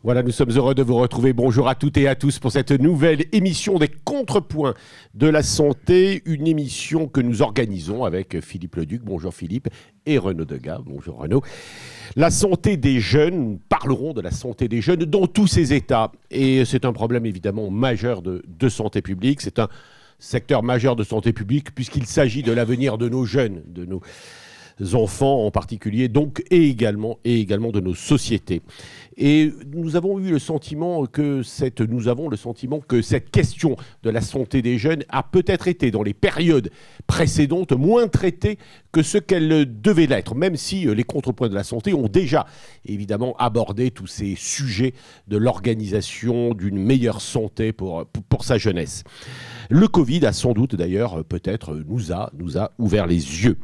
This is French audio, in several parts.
Voilà, nous sommes heureux de vous retrouver. Bonjour à toutes et à tous pour cette nouvelle émission des Contrepoints de la santé, une émission que nous organisons avec Philippe Leduc. Bonjour Philippe, et Renaud Degas. Bonjour Renaud. La santé des jeunes, nous parlerons de la santé des jeunes dans tous ses états. Et c'est un problème évidemment majeur de santé publique. C'est un secteur majeur de santé publique puisqu'il s'agit de l'avenir de nos jeunes, de nos enfants en particulier, donc, et également de nos sociétés. Et nous avons le sentiment que cette question de la santé des jeunes a peut-être été, dans les périodes précédentes, moins traitée que ce qu'elle devait l'être, même si les contrepoints de la santé ont déjà, évidemment, abordé tous ces sujets de l'organisation d'une meilleure santé pour sa jeunesse. Le Covid a sans doute, d'ailleurs, peut-être nous a ouvert les yeux.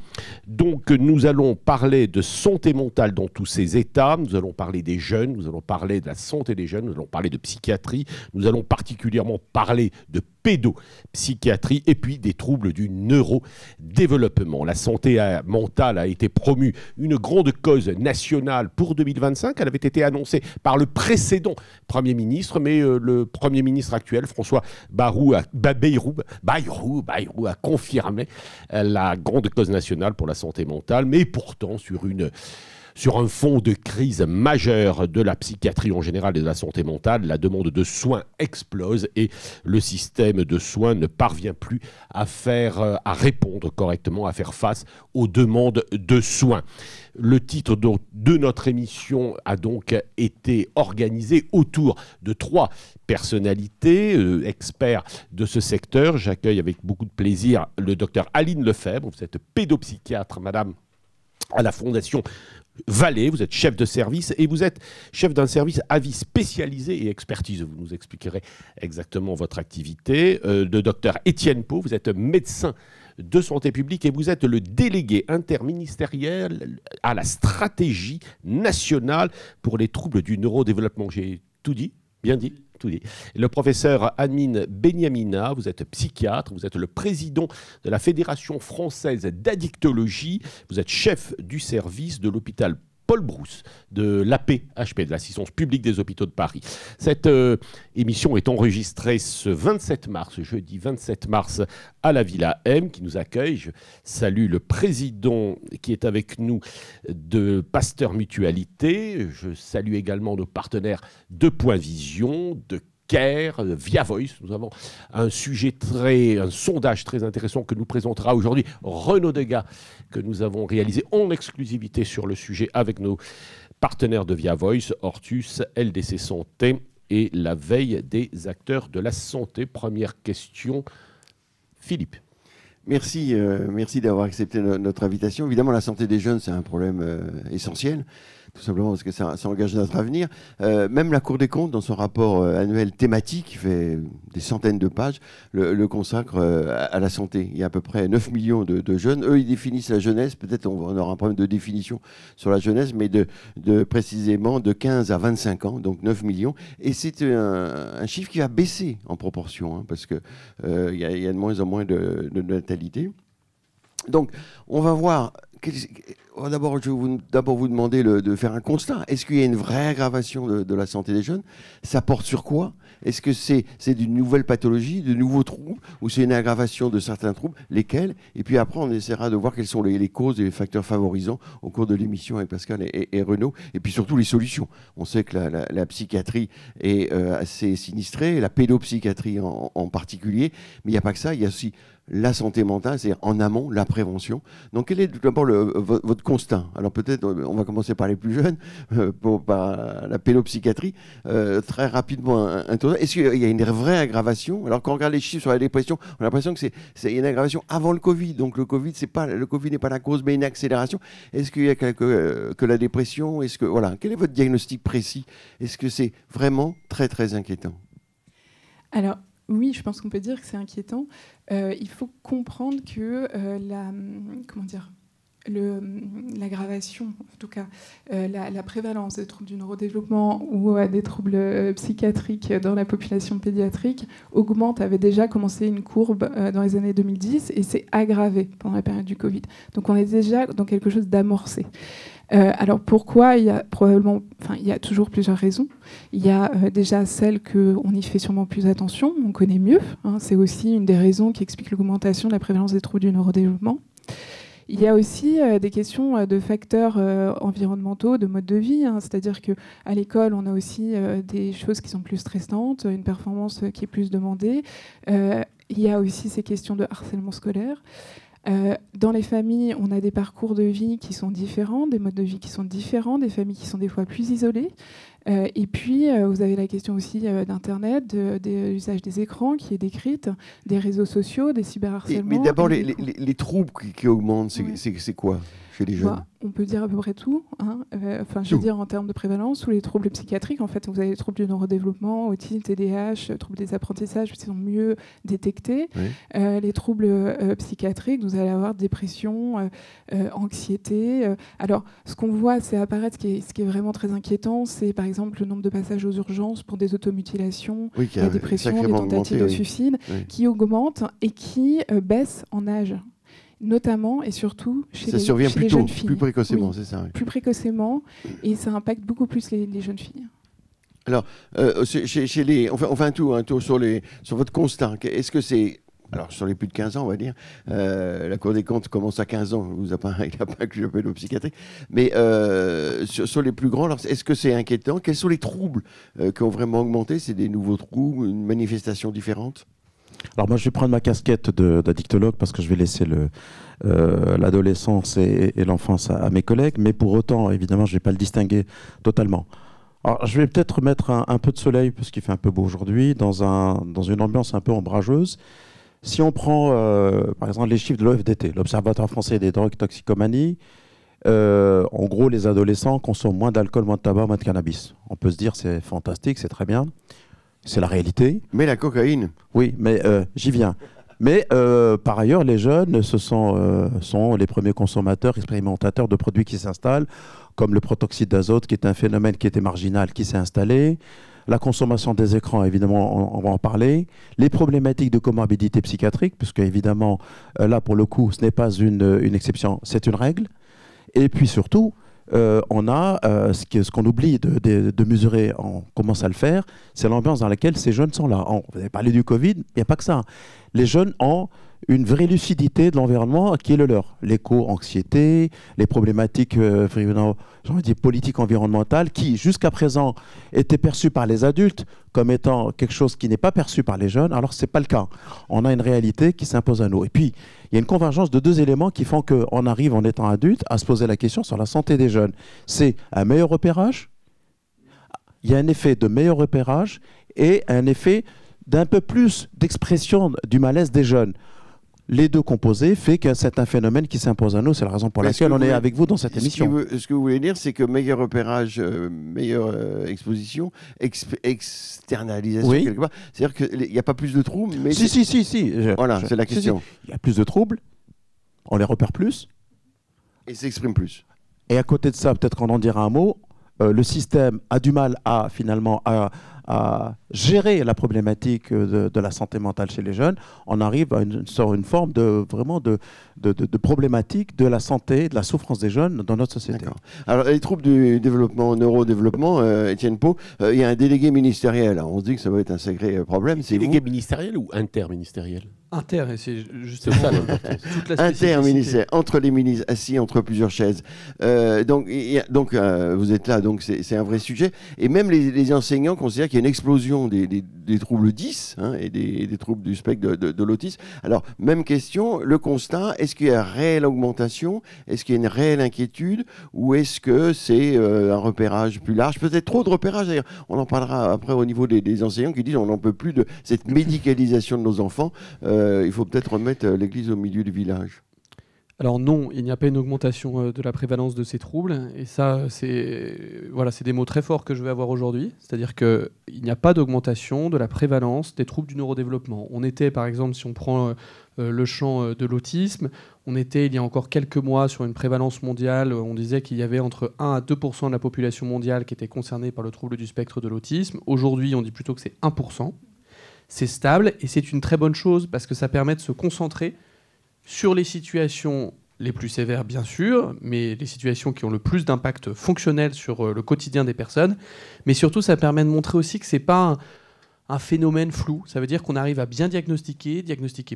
Donc, nous allons parler de santé mentale dans tous ses états, nous allons parler des jeunes, nous allons parler de la santé des jeunes, nous allons parler de psychiatrie, nous allons particulièrement parler de pédopsychiatrie et puis des troubles du neurodéveloppement. La santé mentale a été promue une grande cause nationale pour 2025. Elle avait été annoncée par le précédent Premier ministre, mais le Premier ministre actuel, François Bayrou, a confirmé la grande cause nationale pour la santé mentale, mais pourtant sur un fond de crise majeure de la psychiatrie en général et de la santé mentale, la demande de soins explose et le système de soins ne parvient plus à répondre correctement, à faire face aux demandes de soins. Le titre de notre émission a donc été organisé autour de 3 personnalités, experts de ce secteur. J'accueille avec beaucoup de plaisir le docteur Aline Lefebvre. Vous êtes pédopsychiatre, madame, à la Fondation Vallée, vous êtes chef de service et vous êtes chef d'un service avis spécialisé et expertise. Vous nous expliquerez exactement votre activité. Le docteur Étienne Pau, vous êtes médecin de santé publique et vous êtes le délégué interministériel à la stratégie nationale pour les troubles du neurodéveloppement. J'ai tout dit, bien dit. Le professeur Amine Benyamina, vous êtes psychiatre, vous êtes le président de la Fédération française d'addictologie, vous êtes chef du service de l'hôpital Paul Brousse de l'AP-HP, de l'Assistance publique des hôpitaux de Paris. Cette émission est enregistrée ce 27 mars, jeudi 27 mars, à la Villa M, qui nous accueille. Je salue le président qui est avec nous de Pasteur Mutualité. Je salue également nos partenaires de Point Vision, de Care, Via Voice. Nous avons un sondage très intéressant que nous présentera aujourd'hui Renaud Degas, que nous avons réalisé en exclusivité sur le sujet avec nos partenaires de Via Voice, Ortus, LDC Santé et la veille des acteurs de la santé. Première question, Philippe. Merci d'avoir accepté notre invitation. Évidemment, la santé des jeunes, c'est un problème essentiel, tout simplement parce que ça engage notre avenir. Même la Cour des comptes, dans son rapport annuel thématique, qui fait des centaines de pages, le consacre à la santé. Il y a à peu près 9 millions de jeunes. Eux, ils définissent la jeunesse. Peut-être on aura un problème de définition sur la jeunesse, mais précisément de 15 à 25 ans, donc 9 millions. Et c'est un chiffre qui va baisser en proportion, hein, parce qu'il y a de moins en moins de natalité. Donc, on va voir. D'abord, je vais vous demander de faire un constat. Est-ce qu'il y a une vraie aggravation de la santé des jeunes? Ça porte sur quoi? Est-ce que c'est d'une nouvelle pathologie, de nouveaux troubles, ou c'est une aggravation de certains troubles? Lesquels? Et puis après, on essaiera de voir quelles sont les causes et les facteurs favorisants au cours de l'émission avec Pascal et Renaud. Et puis surtout les solutions. On sait que la psychiatrie est assez sinistrée, la pédopsychiatrie en particulier. Mais il n'y a pas que ça, il y a aussi la santé mentale, c'est-à-dire en amont, la prévention. Donc, quel est d'abord votre constat? Alors, peut-être, on va commencer par les plus jeunes, par la pédopsychiatrie. Très rapidement, est-ce qu'il y a une vraie aggravation? Alors, quand on regarde les chiffres sur la dépression, on a l'impression que c'est une aggravation avant le Covid. Donc, le Covid n'est pas la cause, mais une accélération. Est-ce qu'il y a que la dépression? Voilà. Quel est votre diagnostic précis? Est-ce que c'est vraiment très, très inquiétant? Alors, oui, je pense qu'on peut dire que c'est inquiétant. Il faut comprendre que l'aggravation, en tout cas la prévalence des troubles du neurodéveloppement ou des troubles psychiatriques dans la population pédiatrique avait déjà commencé une courbe dans les années 2010 et s'est aggravée pendant la période du Covid. Donc on est déjà dans quelque chose d'amorcé. Alors pourquoi? Il y a toujours plusieurs raisons. Il y a déjà celle qu'on y fait sûrement plus attention, on connaît mieux. Hein, c'est aussi une des raisons qui explique l'augmentation de la prévalence des troubles du neurodéveloppement. Il y a aussi des questions de facteurs environnementaux, de mode de vie. Hein, c'est-à-dire qu'à l'école, on a aussi des choses qui sont plus stressantes, une performance qui est plus demandée. Il y a aussi ces questions de harcèlement scolaire. Dans les familles, on a des parcours de vie qui sont différents, des modes de vie qui sont différents, des familles qui sont des fois plus isolées. Et puis, vous avez la question aussi d'Internet, de l'usage des écrans qui est décrite, des réseaux sociaux, des cyberharcèlements. Mais d'abord, les troubles qui augmentent, c'est quoi chez les jeunes? On peut dire à peu près tout. Hein. Je veux dire en termes de prévalence, ou les troubles psychiatriques, en fait, vous avez les troubles du neurodéveloppement, autisme, TDAH, troubles des apprentissages qui sont mieux détectés. Oui. Les troubles psychiatriques, vous allez avoir dépression, anxiété. Alors, ce qu'on voit, c'est apparaître, ce qui est vraiment très inquiétant, c'est par exemple le nombre de passages aux urgences pour des automutilations, la dépression, des tentatives de suicide, qui augmentent et qui baissent en âge. Notamment et surtout chez les jeunes filles. Ça survient plus précocement, c'est ça. Oui. Plus précocement, et ça impacte beaucoup plus les jeunes filles. Alors, on fait un tour sur votre constat. Est-ce que c'est... Alors, sur les plus de 15 ans, on va dire, la Cour des comptes commence à 15 ans, il n'a pas inclus un pédopsychiatrie, mais sur les plus grands, est-ce que c'est inquiétant? Quels sont les troubles qui ont vraiment augmenté? C'est des nouveaux troubles, une manifestation différente? Alors moi, je vais prendre ma casquette d'addictologue parce que je vais laisser l'adolescence et l'enfance à mes collègues, mais pour autant, évidemment, je ne vais pas le distinguer totalement. Alors, je vais peut-être mettre un peu de soleil, parce qu'il fait un peu beau aujourd'hui, dans une ambiance un peu ombrageuse. Si on prend, par exemple, les chiffres de l'OFDT, l'Observatoire français des drogues toxicomanie, en gros, les adolescents consomment moins d'alcool, moins de tabac, moins de cannabis. On peut se dire c'est fantastique, c'est très bien. C'est la réalité. Mais la cocaïne. Oui, mais j'y viens. Mais par ailleurs, les jeunes sont les premiers consommateurs, expérimentateurs de produits qui s'installent, comme le protoxyde d'azote, qui est un phénomène qui était marginal, qui s'est installé. La consommation des écrans, évidemment, on va en parler. Les problématiques de comorbidité psychiatrique, puisque évidemment, là, pour le coup, ce n'est pas une exception, c'est une règle. Et puis surtout, on a ce qu'on oublie de mesurer, on commence à le faire, c'est l'ambiance dans laquelle ces jeunes sont là. Vous avez parlé du Covid, il n'y a pas que ça. Les jeunes ont une vraie lucidité de l'environnement qui est le leur. L'éco-anxiété, les problématiques politiques environnementales qui, jusqu'à présent, étaient perçues par les adultes comme étant quelque chose qui n'est pas perçu par les jeunes, alors ce n'est pas le cas. On a une réalité qui s'impose à nous. Et puis, il y a une convergence de deux éléments qui font qu'on arrive, en étant adulte, à se poser la question sur la santé des jeunes. C'est un meilleur repérage, il y a un effet de meilleur repérage et un effet d'un peu plus d'expression du malaise des jeunes. Les deux composés fait que c'est un phénomène qui s'impose à nous. C'est la raison pour laquelle on est avec vous dans cette émission. Ce que vous voulez dire, c'est que meilleur repérage, meilleure exposition, externalisation, oui, quelque part. C'est-à-dire qu'il n'y a pas plus de troubles, mais... Si. Voilà, c'est la question. Il y a plus de troubles, on les repère plus. Et s'exprime plus. Et à côté de ça, peut-être qu'on en dira un mot, le système a du mal à gérer la problématique de la santé mentale chez les jeunes. On arrive à une forme de problématique de la santé, de la souffrance des jeunes dans notre société. Alors, les troubles du développement, neurodéveloppement, Étienne Pau, il y a un délégué ministériel. Alors, on se dit que ça va être un sacré problème. Délégué ministériel ou interministériel? Inter, et c'est justement ça toute la interministériel, entre les ministres, assis entre plusieurs chaises. Donc, vous êtes là, donc c'est un vrai sujet. Et même les enseignants considèrent qu'il y a une explosion des troubles 10 et des troubles du spectre de l'autisme. Alors, même question, le constat, est-ce qu'il y a une réelle augmentation? Est-ce qu'il y a une réelle inquiétude? Ou est-ce que c'est un repérage plus large? Peut-être trop de repérage, d'ailleurs. On en parlera après au niveau des enseignants qui disent on n'en peut plus de cette médicalisation de nos enfants. Il faut peut-être remettre l'église au milieu du village. Alors non, il n'y a pas une augmentation de la prévalence de ces troubles. Et ça, c'est des mots très forts que je vais avoir aujourd'hui. C'est-à-dire qu'il n'y a pas d'augmentation de la prévalence des troubles du neurodéveloppement. On était, par exemple, si on prend le champ de l'autisme, on était, il y a encore quelques mois, sur une prévalence mondiale, on disait qu'il y avait entre 1 à 2% de la population mondiale qui était concernée par le trouble du spectre de l'autisme. Aujourd'hui, on dit plutôt que c'est 1%. C'est stable et c'est une très bonne chose parce que ça permet de se concentrer sur les situations les plus sévères, bien sûr, mais les situations qui ont le plus d'impact fonctionnel sur le quotidien des personnes. Mais surtout, ça permet de montrer aussi que ce n'est pas un phénomène flou. Ça veut dire qu'on arrive à bien diagnostiquer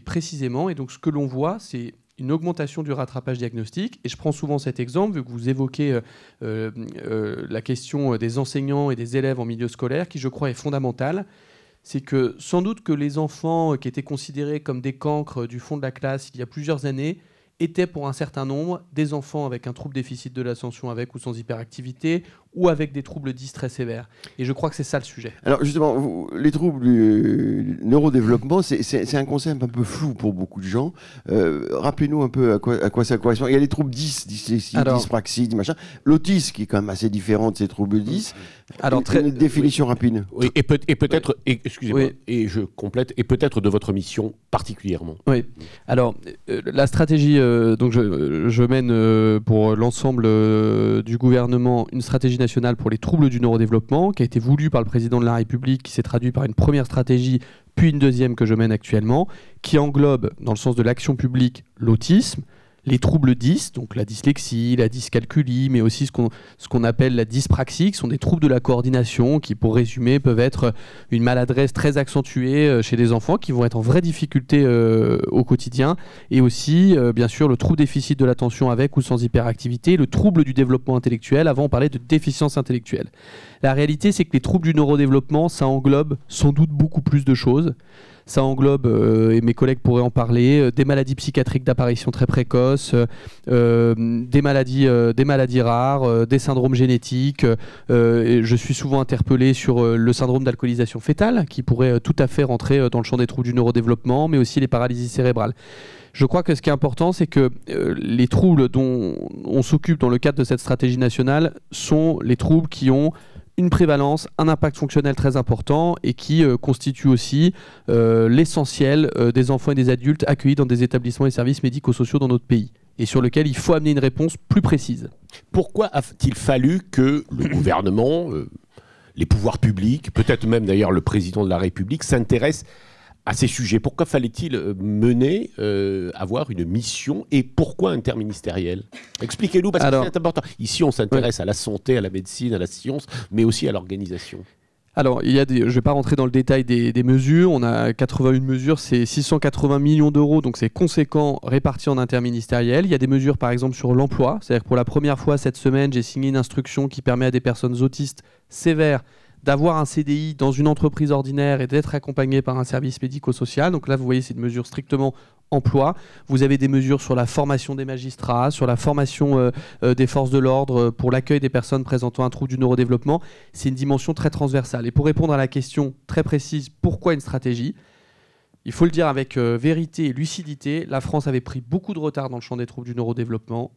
précisément. Et donc, ce que l'on voit, c'est une augmentation du rattrapage diagnostique. Et je prends souvent cet exemple, vu que vous évoquez la question des enseignants et des élèves en milieu scolaire, qui, je crois, est fondamentale. C'est que sans doute que les enfants qui étaient considérés comme des cancres du fond de la classe il y a plusieurs années étaient pour un certain nombre des enfants avec un trouble déficit de l'attention avec ou sans hyperactivité ou avec des troubles dits très sévères. Et je crois que c'est ça le sujet. Alors justement, les troubles du neurodéveloppement, c'est un concept un peu flou pour beaucoup de gens. Rappelez-nous un peu à quoi ça correspond. Il y a les troubles 10, dyslexie, dyspraxie, machin. L'autisme, qui est quand même assez différent de ces troubles 10. Alors, une définition rapide. Oui, et peut-être, excusez-moi, et je complète, et peut-être de votre mission particulièrement. Oui. Alors, la stratégie, donc je mène pour l'ensemble du gouvernement une stratégie nationale pour les troubles du neurodéveloppement qui a été voulue par le président de la République, qui s'est traduit par une première stratégie, puis une deuxième que je mène actuellement, qui englobe, dans le sens de l'action publique, l'autisme, les troubles 10, donc la dyslexie, la dyscalculie, mais aussi ce qu'on appelle la dyspraxie, qui sont des troubles de la coordination, qui, pour résumer, peuvent être une maladresse très accentuée chez des enfants qui vont être en vraie difficulté au quotidien, et aussi, bien sûr, le trouble déficit de l'attention avec ou sans hyperactivité, le trouble du développement intellectuel. Avant, on parlait de déficience intellectuelle. La réalité, c'est que les troubles du neurodéveloppement, ça englobe sans doute beaucoup plus de choses. Ça englobe, et mes collègues pourraient en parler, des maladies psychiatriques d'apparition très précoce, des maladies rares, des syndromes génétiques. Et je suis souvent interpellé sur le syndrome d'alcoolisation fœtale, qui pourrait tout à fait rentrer dans le champ des troubles du neurodéveloppement, mais aussi les paralysies cérébrales. Je crois que ce qui est important, c'est que les troubles dont on s'occupe dans le cadre de cette stratégie nationale sont les troubles qui ont une prévalence, un impact fonctionnel très important et qui constitue aussi l'essentiel des enfants et des adultes accueillis dans des établissements et services médico-sociaux dans notre pays et sur lequel il faut amener une réponse plus précise. Pourquoi a-t-il fallu que le gouvernement, les pouvoirs publics, peut-être même d'ailleurs le président de la République, s'intéressent à ces sujets? Pourquoi fallait-il avoir une mission et pourquoi interministérielle? Expliquez-nous, parce que c'est important. Ici, on s'intéresse à la santé, à la médecine, à la science, mais aussi à l'organisation. Alors, je ne vais pas rentrer dans le détail des mesures. On a 81 mesures, c'est 680 millions d'euros, donc c'est conséquent, réparti en interministériel. Il y a des mesures, par exemple, sur l'emploi. C'est-à-dire que pour la première fois cette semaine, j'ai signé une instruction qui permet à des personnes autistes sévères d'avoir un CDI dans une entreprise ordinaire et d'être accompagné par un service médico-social. Donc là, vous voyez, c'est une mesure strictement emploi. Vous avez des mesures sur la formation des magistrats, sur la formation des forces de l'ordre pour l'accueil des personnes présentant un trouble du neurodéveloppement. C'est une dimension très transversale. Et pour répondre à la question très précise, pourquoi une stratégie ? Il faut le dire avec vérité et lucidité, la France avait pris beaucoup de retard dans le champ des troubles du neurodéveloppement,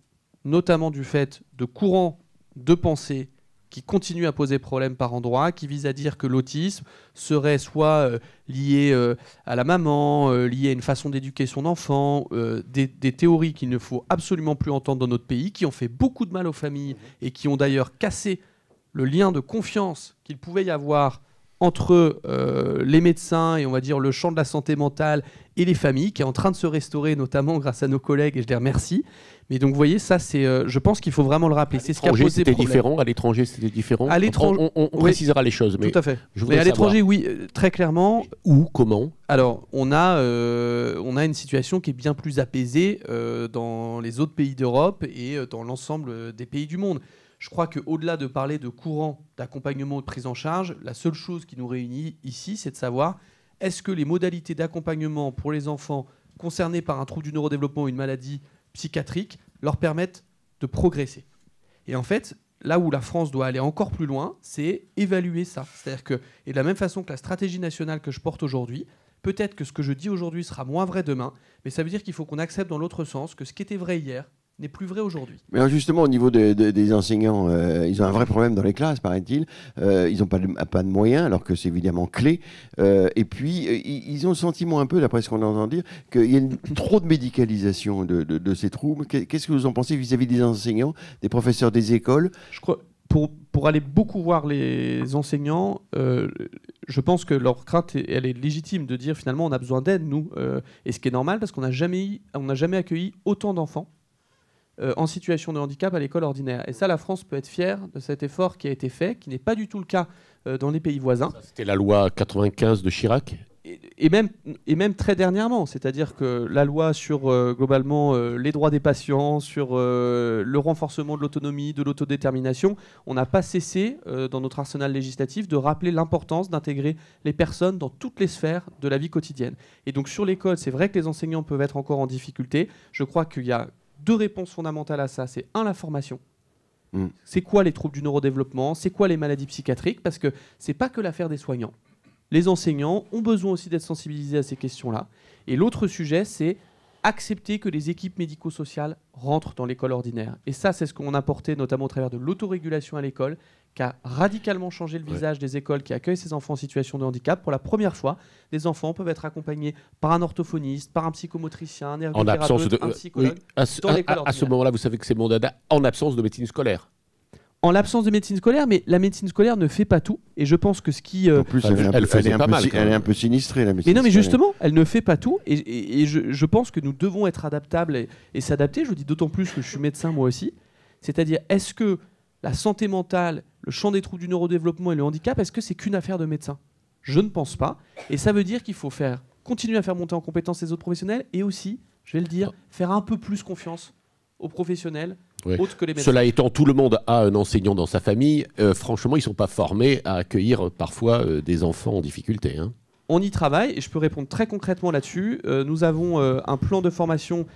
notamment du fait de courants de pensée qui continue à poser problème par endroits, qui vise à dire que l'autisme serait soit lié à la maman, lié à une façon d'éduquer son enfant, des théories qu'il ne faut absolument plus entendre dans notre pays, qui ont fait beaucoup de mal aux familles et qui ont d'ailleurs cassé le lien de confiance qu'il pouvait y avoir entre les médecins et on va dire le champ de la santé mentale et les familles, qui est en train de se restaurer, notamment grâce à nos collègues, et je les remercie. Mais donc, vous voyez, ça, c'est, je pense qu'il faut vraiment le rappeler. C'est ce qui a posé c'était problème. différent. À l'étranger, c'était différent. À l'étranger, on précisera les choses. Mais tout à fait. Mais à l'étranger, oui, très clairement. Où, comment ? Alors, on a une situation qui est bien plus apaisée dans les autres pays d'Europe et dans l'ensemble des pays du monde. Je crois qu'au-delà de parler de courants d'accompagnement ou de prise en charge, la seule chose qui nous réunit ici, c'est de savoir est-ce que les modalités d'accompagnement pour les enfants concernés par un trouble du neurodéveloppement ou une maladie psychiatrique leur permettent de progresser. Et en fait, là où la France doit aller encore plus loin, c'est évaluer ça. C'est-à-dire que, et de la même façon que la stratégie nationale que je porte aujourd'hui, peut-être que ce que je dis aujourd'hui sera moins vrai demain, mais ça veut dire qu'il faut qu'on accepte dans l'autre sens que ce qui était vrai hier n'est plus vrai aujourd'hui. Mais alors justement, au niveau des enseignants, ils ont un vrai problème dans les classes, paraît-il. Ils n'ont pas de moyens, alors que c'est évidemment clé. Et puis, ils ont le sentiment un peu, d'après ce qu'on entend dire, qu'il y a trop de médicalisation de ces troubles. Qu'est-ce que vous en pensez vis-à-vis des enseignants, des professeurs des écoles ? Je crois, pour aller beaucoup voir les enseignants, je pense que leur crainte, elle est légitime de dire finalement on a besoin d'aide, nous. Et ce qui est normal, parce qu'on n'a jamais accueilli autant d'enfants en situation de handicap à l'école ordinaire. Et ça, la France peut être fière de cet effort qui a été fait, qui n'est pas du tout le cas dans les pays voisins. C'était la loi 95 de Chirac. Et même très dernièrement, c'est-à-dire que la loi sur globalement les droits des patients, sur le renforcement de l'autonomie, de l'autodétermination, on n'a pas cessé dans notre arsenal législatif de rappeler l'importance d'intégrer les personnes dans toutes les sphères de la vie quotidienne. Et donc sur l'école, c'est vrai que les enseignants peuvent être encore en difficulté. Je crois qu'il y a 2 réponses fondamentales à ça. C'est la formation. C'est quoi les troubles du neurodéveloppement? C'est quoi les maladies psychiatriques? Parce que c'est pas que l'affaire des soignants. Les enseignants ont besoin aussi d'être sensibilisés à ces questions-là. Et l'autre sujet, c'est accepter que les équipes médico-sociales rentrent dans l'école ordinaire. Et ça, c'est ce qu'on a porté notamment au travers de l'autorégulation à l'école, qui a radicalement changé le visage des écoles qui accueillent ces enfants en situation de handicap. Pour la première fois, des enfants peuvent être accompagnés par un orthophoniste, par un psychomotricien, un ergothérapeute, un psychologue. À ce moment-là, vous savez que c'est mon dada, en absence de médecine scolaire. En l'absence de médecine scolaire, mais la médecine scolaire ne fait pas tout. Et je pense que ce qui... En plus, elle est un peu sinistrée, la médecine Mais non, mais scolaire. justement, elle ne fait pas tout. Et je pense que nous devons être adaptables et s'adapter. Je vous dis d'autant plus que je suis médecin moi aussi. C'est-à-dire, est-ce que la santé mentale, le champ des troubles du neurodéveloppement et le handicap, est-ce que c'est qu'une affaire de médecin? Je ne pense pas. Et ça veut dire qu'il faut continuer à faire monter en compétence les autres professionnels et aussi, je vais le dire, faire un peu plus confiance aux professionnels. Oui. Autre que les médecins. Cela étant, tout le monde a un enseignant dans sa famille. Franchement, ils ne sont pas formés à accueillir parfois des enfants en difficulté. Hein. On y travaille et je peux répondre très concrètement là-dessus. Nous avons un plan de formation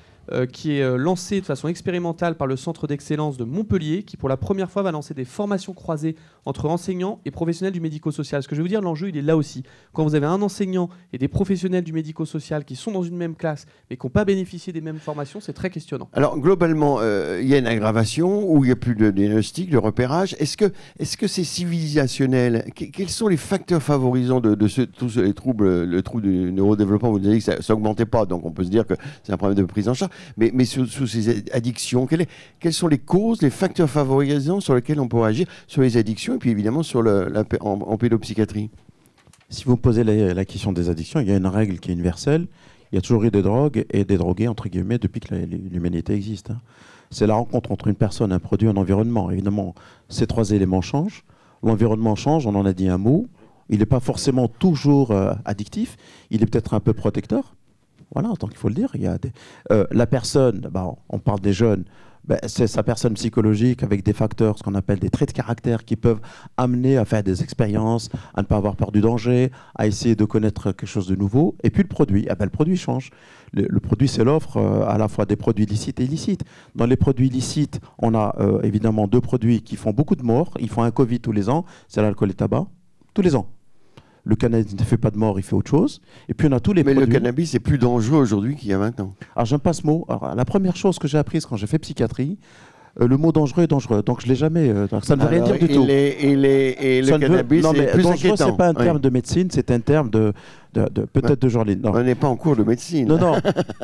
qui est lancé de façon expérimentale par le Centre d'excellence de Montpellier, qui pour la première fois va lancer des formations croisées entre enseignants et professionnels du médico-social. Ce que je veux vous dire, l'enjeu, il est là aussi. Quand vous avez un enseignant et des professionnels du médico-social qui sont dans une même classe, mais qui n'ont pas bénéficié des mêmes formations, c'est très questionnant. Alors, globalement, il y a une aggravation où il n'y a plus de diagnostic, de repérage. Est-ce que c'est civilisationnel? Quels sont les facteurs favorisants de tous les troubles, le trouble du neurodéveloppement? Vous avez dit que ça n'augmentait pas, donc on peut se dire que c'est un problème de prise en charge. Mais sous ces addictions, quelles sont les causes, les facteurs favorisants sur lesquels on pourrait agir sur les addictions et puis évidemment en pédopsychiatrie? Si vous me posez la question des addictions, il y a une règle qui est universelle. Il y a toujours eu des drogues et des drogués, entre guillemets, depuis que l'humanité existe. Hein. C'est la rencontre entre une personne, un produit, un environnement. Évidemment, ces 3 éléments changent. L'environnement change, on en a dit un mot. Il n'est pas forcément toujours addictif. Il est peut-être un peu protecteur. Voilà, tant qu'il faut le dire. Il y a la personne, on parle des jeunes, c'est sa personne psychologique avec des facteurs, ce qu'on appelle des traits de caractère qui peuvent amener à faire des expériences, à ne pas avoir peur du danger, à essayer de connaître quelque chose de nouveau. Et puis le produit, le produit change. Le produit, c'est l'offre à la fois des produits licites et illicites. Dans les produits licites, on a évidemment 2 produits qui font beaucoup de morts. Ils font un Covid tous les ans, c'est l'alcool et le tabac, tous les ans. Le cannabis ne fait pas de mort, il fait autre chose. Et puis on a tous les produits. Mais le cannabis est plus dangereux aujourd'hui qu'il y a 20 ans. Alors j'aime pas ce mot. Alors, la première chose que j'ai apprise quand j'ai fait psychiatrie, le mot dangereux est dangereux. Donc je l'ai jamais. Ça ne veut rien dire du tout. Et le cannabis est plus inquiétant. C'est pas un terme de médecine, c'est un terme peut-être de journalisme. On n'est pas en cours de médecine. Non.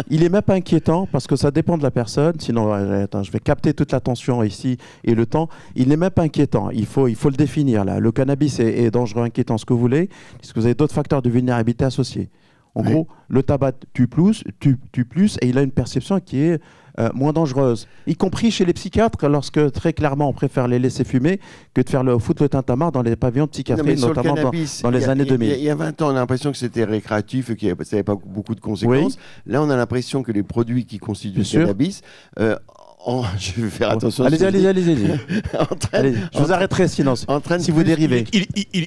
Il est même pas inquiétant parce que ça dépend de la personne. Sinon, je vais capter toute l'attention ici et le temps. Il n'est même pas inquiétant. Il faut le définir là. Le cannabis est dangereux, inquiétant, ce que vous voulez, puisque vous avez d'autres facteurs de vulnérabilité associés. En gros, le tabac tue plus et il a une perception qui est moins dangereuse, y compris chez les psychiatres, lorsque très clairement on préfère les laisser fumer que de faire foutre le tintamarre dans les pavillons de psychiatrie, notamment dans les années 2000. Il y a 20 ans, on a l'impression que c'était récréatif et que ça n'avait pas beaucoup de conséquences. Oui. Là, on a l'impression que les produits qui constituent le cannabis... je vais faire attention. Allez-y. Je vous arrêterai sinon, si vous dérivez.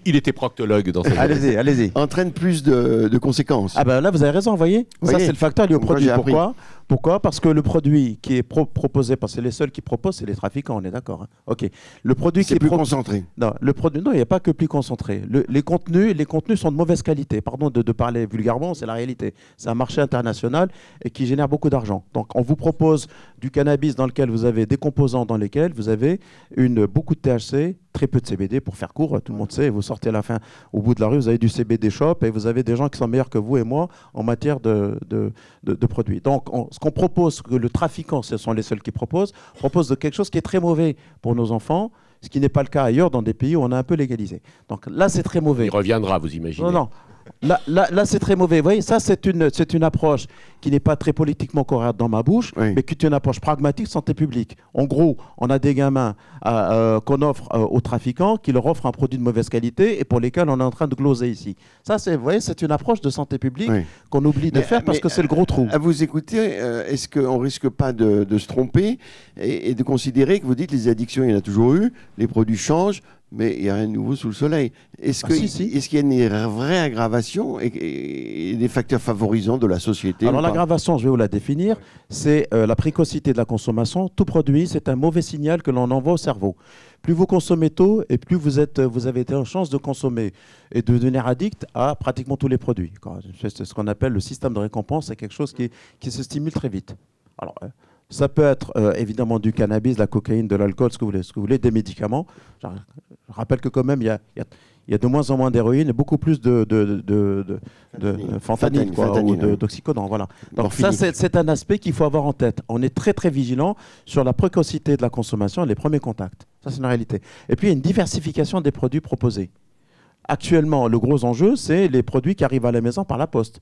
Il était proctologue dans cette Allez-y. Entraîne plus de conséquences. Là, vous avez raison, vous voyez. Ça, c'est le facteur lié au produit. Pourquoi? Parce que le produit qui est proposé, parce que les seuls qui proposent, c'est les trafiquants, on est d'accord. Hein. Ok. Le produit c'est plus concentré. Non, il n'y a pas que plus concentré. Les contenus sont de mauvaise qualité. Pardon de parler vulgairement, c'est la réalité. C'est un marché international et qui génère beaucoup d'argent. Donc, on vous propose du cannabis dans lequel vous avez des composants dans lesquels vous avez beaucoup de THC, très peu de CBD pour faire court, tout le monde sait, vous sortez à la fin au bout de la rue, vous avez du CBD shop et vous avez des gens qui sont meilleurs que vous et moi en matière de produits. Donc ce qu'on propose, que le trafiquant, ce sont les seuls qui propose de quelque chose qui est très mauvais pour nos enfants, ce qui n'est pas le cas ailleurs dans des pays où on a un peu légalisé. Donc là c'est très mauvais. Il reviendra, vous imaginez. Non. Là, c'est très mauvais. Vous voyez, ça, c'est une approche qui n'est pas très politiquement correcte dans ma bouche, Oui. mais qui est une approche pragmatique santé publique. En gros, on a des gamins qu'on offre aux trafiquants, qui leur offrent un produit de mauvaise qualité et pour lesquels on est en train de gloser ici. Ça, vous voyez, c'est une approche de santé publique Oui. qu'on oublie de faire parce que c'est le gros trou. À vous écouter, est-ce qu'on risque pas de se tromper et de considérer que vous dites les addictions, il y en a toujours eu, les produits changent, mais il n'y a rien de nouveau sous le soleil. Est-ce qu'il y a une vraie aggravation et des facteurs favorisants de la société? Alors l'aggravation, je vais vous la définir, c'est la précocité de la consommation. Tout produit, c'est un mauvais signal que l'on envoie au cerveau. Plus vous consommez tôt et plus vous avez une chance de consommer et de devenir addict à pratiquement tous les produits. C'est ce qu'on appelle le système de récompense, c'est quelque chose qui se stimule très vite. Alors, ça peut être évidemment du cannabis, de la cocaïne, de l'alcool, ce que vous voulez, des médicaments. Je rappelle que quand même, il y a de moins en moins d'héroïne et beaucoup plus de fentanyl ou d'oxycodone. Voilà. Donc ça, c'est un aspect qu'il faut avoir en tête. On est très très vigilant sur la précocité de la consommation et les premiers contacts. Ça, c'est une réalité. Et puis, il y a une diversification des produits proposés. Actuellement, le gros enjeu, c'est les produits qui arrivent à la maison par la poste.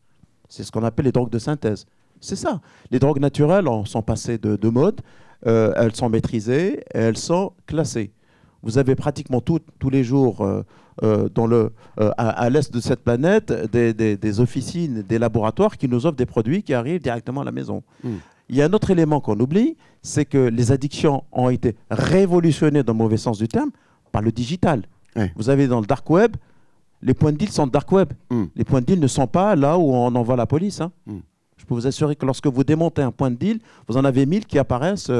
C'est ce qu'on appelle les drogues de synthèse. C'est ça. Les drogues naturelles sont passées de mode, elles sont maîtrisées, elles sont classées. Vous avez pratiquement tous les jours à l'est de cette planète des officines, des laboratoires qui nous offrent des produits qui arrivent directement à la maison. Il y a un autre élément qu'on oublie, c'est que les addictions ont été révolutionnées dans le mauvais sens du terme par le digital. Ouais. Vous avez dans le dark web, les points de deal sont le dark web. Les points de deal ne sont pas là où on envoie la police. Hein. Je peux vous assurer que lorsque vous démontez un point de deal, vous en avez 1000 qui apparaissent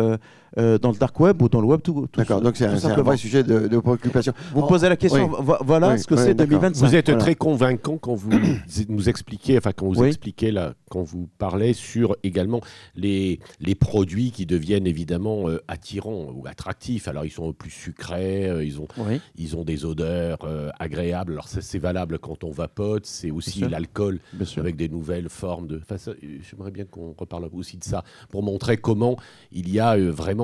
dans le dark web ou dans le web tout D'accord, donc c'est un vrai sujet de préoccupation. Vous posez la question, voilà ce que c'est 2025. Vous êtes très convaincant quand vous nous expliquez, enfin quand vous expliquez là, quand vous parlez sur également les produits qui deviennent évidemment attirants ou attractifs. Alors ils sont plus sucrés, ils ont des odeurs agréables. Alors ça, c'est valable quand on vapote, c'est aussi l'alcool avec des nouvelles formes de... Enfin, ça, j'aimerais bien qu'on reparle aussi de ça pour montrer comment il y a vraiment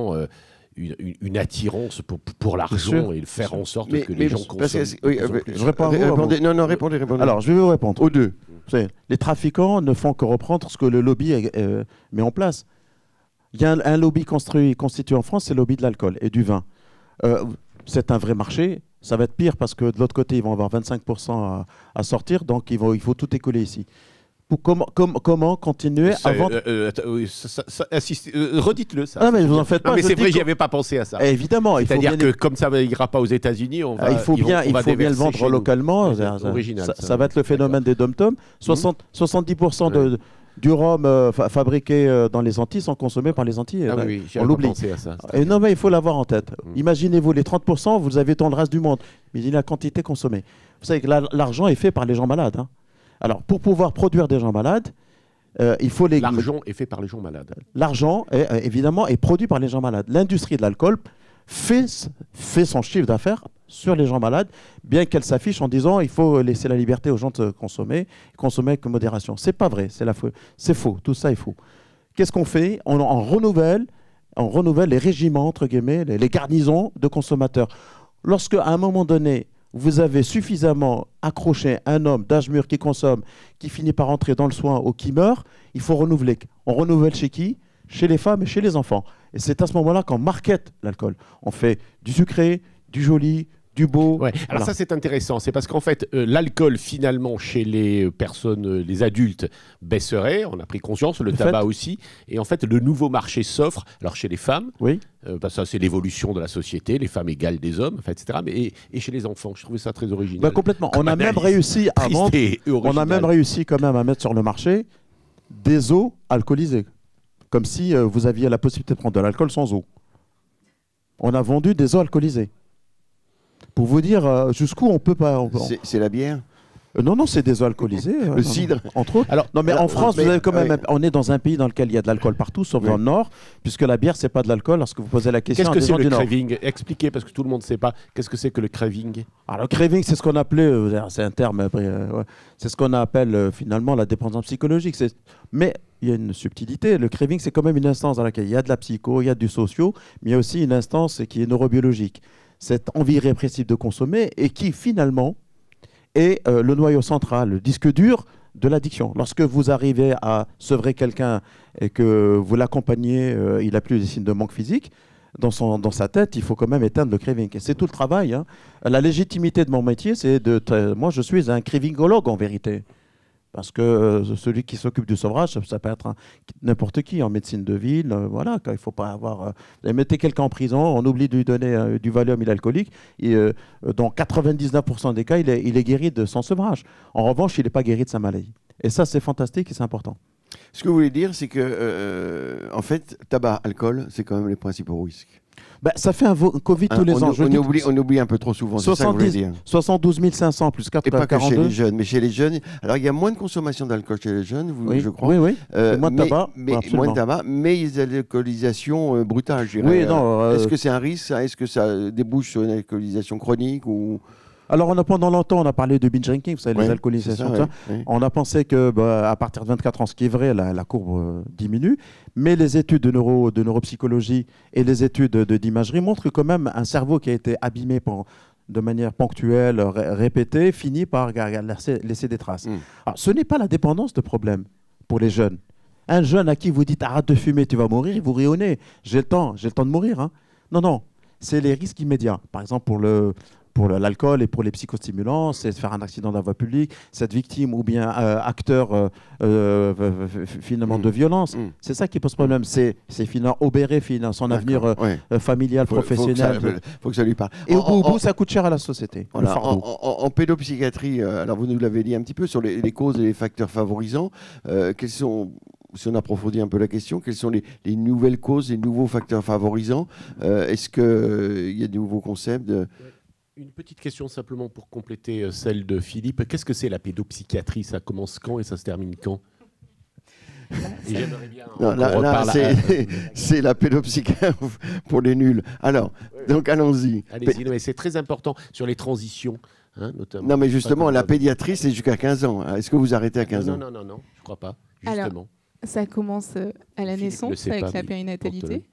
une attirance pour l'argent et faire en sorte que les gens consomment. Je réponds répondez. Alors, je vais vous répondre aux deux. Les trafiquants ne font que reprendre ce que le lobby met en place. Il y a un lobby constitué en France, c'est le lobby de l'alcool et du vin. C'est un vrai marché. Ça va être pire parce que de l'autre côté, ils vont avoir 25% à sortir, donc il faut tout écouler ici. Comment continuer à vendre redites-le ça. Ah mais vous en faites pas. Non, mais c'est vrai, j'y avais pas pensé à ça. Évidemment, c'est-à-dire que comme ça n'ira pas aux États-Unis, il faut bien le vendre localement. Ça va être le phénomène des dom-toms. 70% du rhum fabriqué dans les Antilles sont consommés par les Antillais. On l'oublie. Non mais il faut l'avoir en tête. Imaginez-vous les 30%, vous avez dans le reste du monde. Imaginez la quantité consommée. Vous savez que l'argent est fait par les gens malades. Hein. Alors, pour pouvoir produire des gens malades, il faut les... L'argent est fait par les gens malades. L'argent, évidemment, est produit par les gens malades. L'industrie de l'alcool fait son chiffre d'affaires sur les gens malades, bien qu'elle s'affiche en disant il faut laisser la liberté aux gens de consommer avec modération. C'est pas vrai, c'est faux, tout ça est faux. Qu'est-ce qu'on fait ? On renouvelle les régiments, entre guillemets, les garnisons de consommateurs. Lorsque, à un moment donné, vous avez suffisamment accroché un homme d'âge mûr qui consomme, qui finit par entrer dans le soin ou qui meurt, il faut renouveler. On renouvelle chez qui ? Chez les femmes et chez les enfants. Et c'est à ce moment-là qu'on market l'alcool. On fait du sucré, du joli, du beau. Ouais. Alors ça c'est intéressant, c'est parce qu'en fait l'alcool finalement chez les personnes, les adultes baisserait, on a pris conscience, le tabac aussi, et en fait le nouveau marché s'offre, alors chez les femmes, ça c'est l'évolution de la société, les femmes égales des hommes, etc. Mais et chez les enfants, je trouvais ça très original. Complètement, on a même réussi à vendre, on a même réussi quand même à mettre sur le marché des eaux alcoolisées, comme si vous aviez la possibilité de prendre de l'alcool sans eau. On a vendu des eaux alcoolisées. Pour vous dire jusqu'où on peut pas... C'est la bière ? Non, c'est des eaux alcoolisées. Le cidre, entre autres. Alors, non, mais en France, vous avez quand même, on est dans un pays dans lequel il y a de l'alcool partout, sauf dans le Nord, puisque la bière, c'est pas de l'alcool. Lorsque vous posez la question, qu'est-ce que c'est le craving ? Expliquez, parce que tout le monde ne sait pas. Qu'est-ce que c'est que le craving ? Alors, le craving, c'est ce qu'on appelait, c'est un terme, c'est ce qu'on appelle finalement la dépendance psychologique. Mais il y a une subtilité. Le craving, c'est quand même une instance dans laquelle il y a de la psycho, il y a du socio, mais il y a aussi une instance qui est neurobiologique. Cette envie irrépressible de consommer et qui finalement est le noyau central, le disque dur de l'addiction. Lorsque vous arrivez à sevrer quelqu'un et que vous l'accompagnez, il n'a plus des signes de manque physique, dans sa tête, il faut quand même éteindre le craving. Et c'est tout le travail. Hein. La légitimité de mon métier, c'est moi, je suis un cravingologue en vérité. Parce que celui qui s'occupe du sevrage, ça peut être n'importe qui en médecine de ville. Voilà, il ne faut pas avoir. Mettez quelqu'un en prison, on oublie de lui donner du Valium, il est alcoolique. Et, dans 99% des cas, il est guéri de son sevrage. En revanche, il n'est pas guéri de sa maladie. Et ça, c'est fantastique et c'est important. Ce que vous voulez dire, c'est que, en fait, tabac, alcool, c'est quand même les principaux risques. Ben, ça fait un Covid tous les ans. On oublie un peu trop souvent, c'est ça que vous voulez dire. 72 500 plus 4, et pas 42. que chez les jeunes, mais chez les jeunes. Alors, il y a moins de consommation d'alcool chez les jeunes, oui, je crois. Oui, oui. Moins de tabac. Moins de tabac, mais il y a des alcoolisations brutales, je dirais. Oui, non, est-ce que c'est un risque? Est-ce que ça débouche sur une alcoolisation chronique ou... Alors, pendant longtemps, on a parlé de binge drinking, vous savez, les alcoolisations. Oui. On a pensé que, à partir de 24 ans, ce qui est vrai, la courbe diminue. Mais les études de neuropsychologie et les études d'imagerie montrent que, quand même, un cerveau qui a été abîmé de manière ponctuelle, répétée, finit par laisser des traces. Alors, ce n'est pas la dépendance de problème pour les jeunes. Un jeune à qui vous dites arrête de fumer, tu vas mourir, il vous rit au nez. J'ai le temps de mourir. Hein. Non, c'est les risques immédiats. Par exemple, pour l'alcool et pour les psychostimulants, c'est de faire un accident de la voie publique, cette victime ou bien acteur finalement de violence. C'est ça qui pose problème. C'est finalement obérer son avenir familial, professionnel. Faut que ça lui parle. Et au bout, ça coûte cher à la société. Voilà, en pédopsychiatrie, alors vous nous l'avez dit un petit peu sur les causes et les facteurs favorisants. Quels sont... Si on approfondit un peu la question, quelles sont les nouvelles causes, les nouveaux facteurs favorisants? Est-ce qu'il y a de nouveaux concepts Une petite question simplement pour compléter celle de Philippe. Qu'est-ce que c'est la pédopsychiatrie? Ça commence quand et ça se termine quand? J'aimerais bien c'est la pédopsychiatrie pour les nuls. Alors, donc allons-y. Allez-y, mais c'est très important sur les transitions. Hein, notamment. Non, mais justement, la pédiatrie, c'est jusqu'à 15 ans. Est-ce que vous arrêtez à 15 ans? Non, je ne crois pas. Justement. Alors, ça commence à la naissance avec la périnatalité.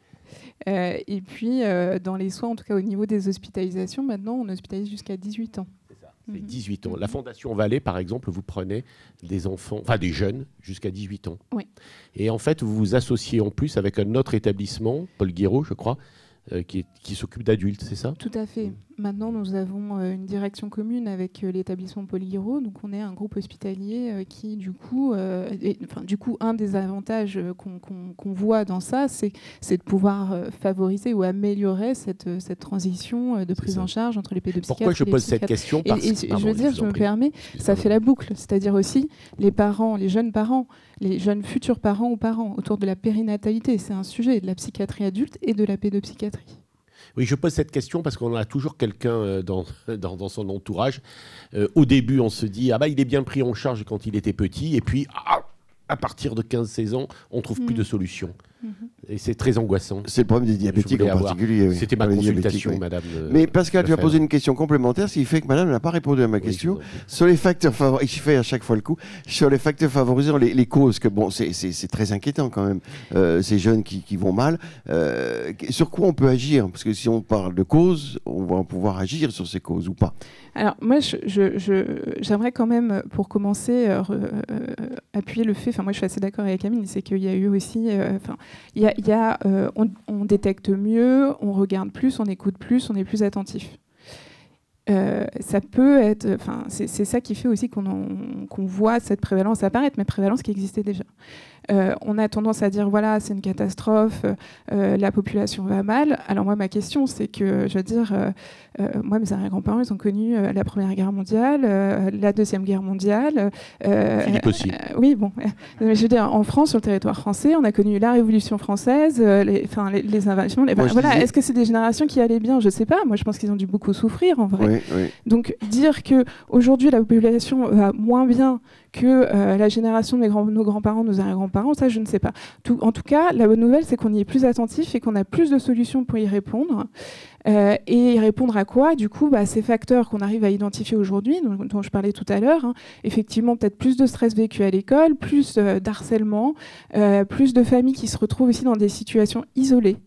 Et puis, dans les soins, en tout cas au niveau des hospitalisations, maintenant, on hospitalise jusqu'à 18 ans. C'est ça, c'est 18 ans. La Fondation Vallée, par exemple, vous prenez des enfants, enfin des jeunes, jusqu'à 18 ans. Oui. Et en fait, vous vous associez en plus avec un autre établissement, Paul Guiraud, je crois, qui s'occupe d'adultes, c'est ça? Tout à fait. Maintenant, nous avons une direction commune avec l'établissement Paul Guiraud. Donc, on est un groupe hospitalier qui, du coup, un des avantages qu'on voit dans ça, c'est de pouvoir favoriser ou améliorer cette transition de prise en charge entre les pédopsychiatres. Pourquoi je pose cette question? Je me permets, ça fait la boucle. C'est-à-dire aussi les parents, les jeunes futurs parents ou parents autour de la périnatalité. C'est un sujet de la psychiatrie adulte et de la pédopsychiatrie. Oui, je pose cette question parce qu'on a toujours quelqu'un dans son entourage. Au début, on se dit « Ah bah, il est bien pris en charge quand il était petit. » Et puis, à partir de 15-16 ans, on ne trouve plus de solution. Et c'est très angoissant. C'est le problème des diabétiques en particulier. Oui. C'était ma consultation, madame. Mais Pascal, tu as posé une question complémentaire, ce qui fait que madame n'a pas répondu à ma question. Sur les facteurs favorisants, je fais à chaque fois le coup, sur les facteurs favorisants, les causes, que bon, c'est très inquiétant quand même, ces jeunes qui vont mal. Sur quoi on peut agir? Parce que si on parle de causes, on va pouvoir agir sur ces causes ou pas. Alors moi, j'aimerais quand même, pour commencer, appuyer le fait, moi je suis assez d'accord avec Amine, c'est qu'il y a eu aussi, on détecte mieux, on regarde plus, on écoute plus, on est plus attentif. Ça peut être, c'est ça qui fait aussi qu'on voit cette prévalence apparaître, mais prévalence qui existait déjà. On a tendance à dire voilà, c'est une catastrophe, la population va mal. Alors moi, ma question, c'est que, je veux dire, moi, mes arrière-grands-parents, ils ont connu la Première Guerre mondiale, la Deuxième Guerre mondiale. Philippe aussi. Oui, bon. Je veux dire, en France, sur le territoire français, on a connu la Révolution française, les invasions. Voilà, est-ce que c'est des générations qui allaient bien? Je sais pas. Moi, je pense qu'ils ont dû beaucoup souffrir, en vrai. Oui. Donc, dire qu'aujourd'hui, la population va moins bien que la génération de nos grands-parents, nos arrière-grands-parents, ça, je ne sais pas. En tout cas, la bonne nouvelle, c'est qu'on y est plus attentif et qu'on a plus de solutions pour y répondre. Et y répondre à quoi? Du coup, ces facteurs qu'on arrive à identifier aujourd'hui, dont je parlais tout à l'heure, effectivement, peut-être plus de stress vécu à l'école, plus d'harcèlement, plus de familles qui se retrouvent aussi dans des situations isolées.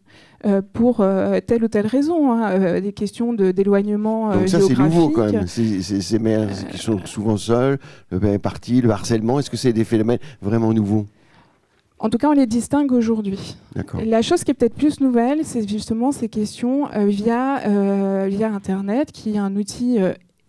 pour telle ou telle raison, hein, des questions d'éloignement donc ça, géographique. c'est nouveau quand même. Ces mères qui sont souvent seules, le père est parti, le harcèlement, est-ce que c'est des phénomènes vraiment nouveaux? En tout cas, on les distingue aujourd'hui. D'accord. La chose qui est peut-être plus nouvelle, c'est justement ces questions via Internet, qui est un outil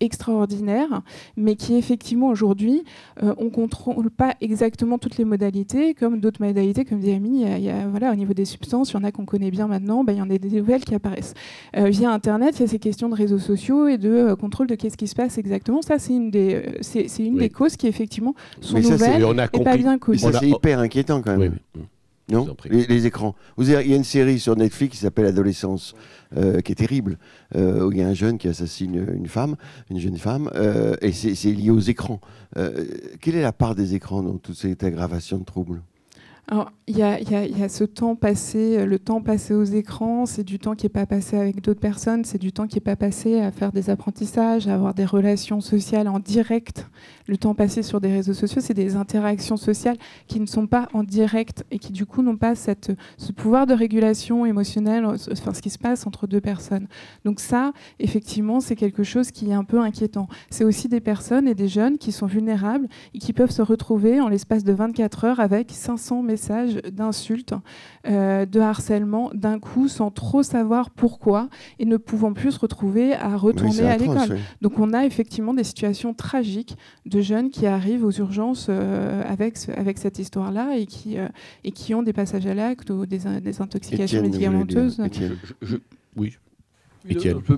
extraordinaire, mais qui effectivement aujourd'hui, on ne contrôle pas exactement toutes les modalités, comme d'autres modalités, comme dit Amine, voilà, au niveau des substances, il y en a qu'on connaît bien maintenant, il y en a des nouvelles qui apparaissent. Via Internet, il y a ces questions de réseaux sociaux et de contrôle de qu'est-ce qui se passe exactement. Ça, c'est une des causes qui effectivement sont nouvelles et pas bien connues. Ça, c'est hyper inquiétant quand même. Oui. Non, les écrans. Il y a une série sur Netflix qui s'appelle Adolescence, qui est terrible, où il y a un jeune qui assassine une jeune femme, et c'est lié aux écrans. Quelle est la part des écrans dans toute cette aggravation de troubles? Alors, il y a ce temps passé, le temps passé aux écrans, c'est du temps qui n'est pas passé avec d'autres personnes, c'est du temps qui n'est pas passé à faire des apprentissages, à avoir des relations sociales en direct. Le temps passé sur des réseaux sociaux, c'est des interactions sociales qui ne sont pas en direct et qui du coup n'ont pas ce pouvoir de régulation émotionnelle, enfin ce qui se passe entre deux personnes. Donc ça, effectivement, c'est quelque chose qui est un peu inquiétant. C'est aussi des personnes et des jeunes qui sont vulnérables et qui peuvent se retrouver en l'espace de 24 heures avec 500 messages d'insultes, de harcèlement d'un coup sans trop savoir pourquoi et ne pouvant plus se retrouver à retourner à l'école. Oui. Donc on a effectivement des situations tragiques de jeunes qui arrivent aux urgences avec cette histoire-là et qui ont des passages à l'acte ou des intoxications médicamenteuses. Oui.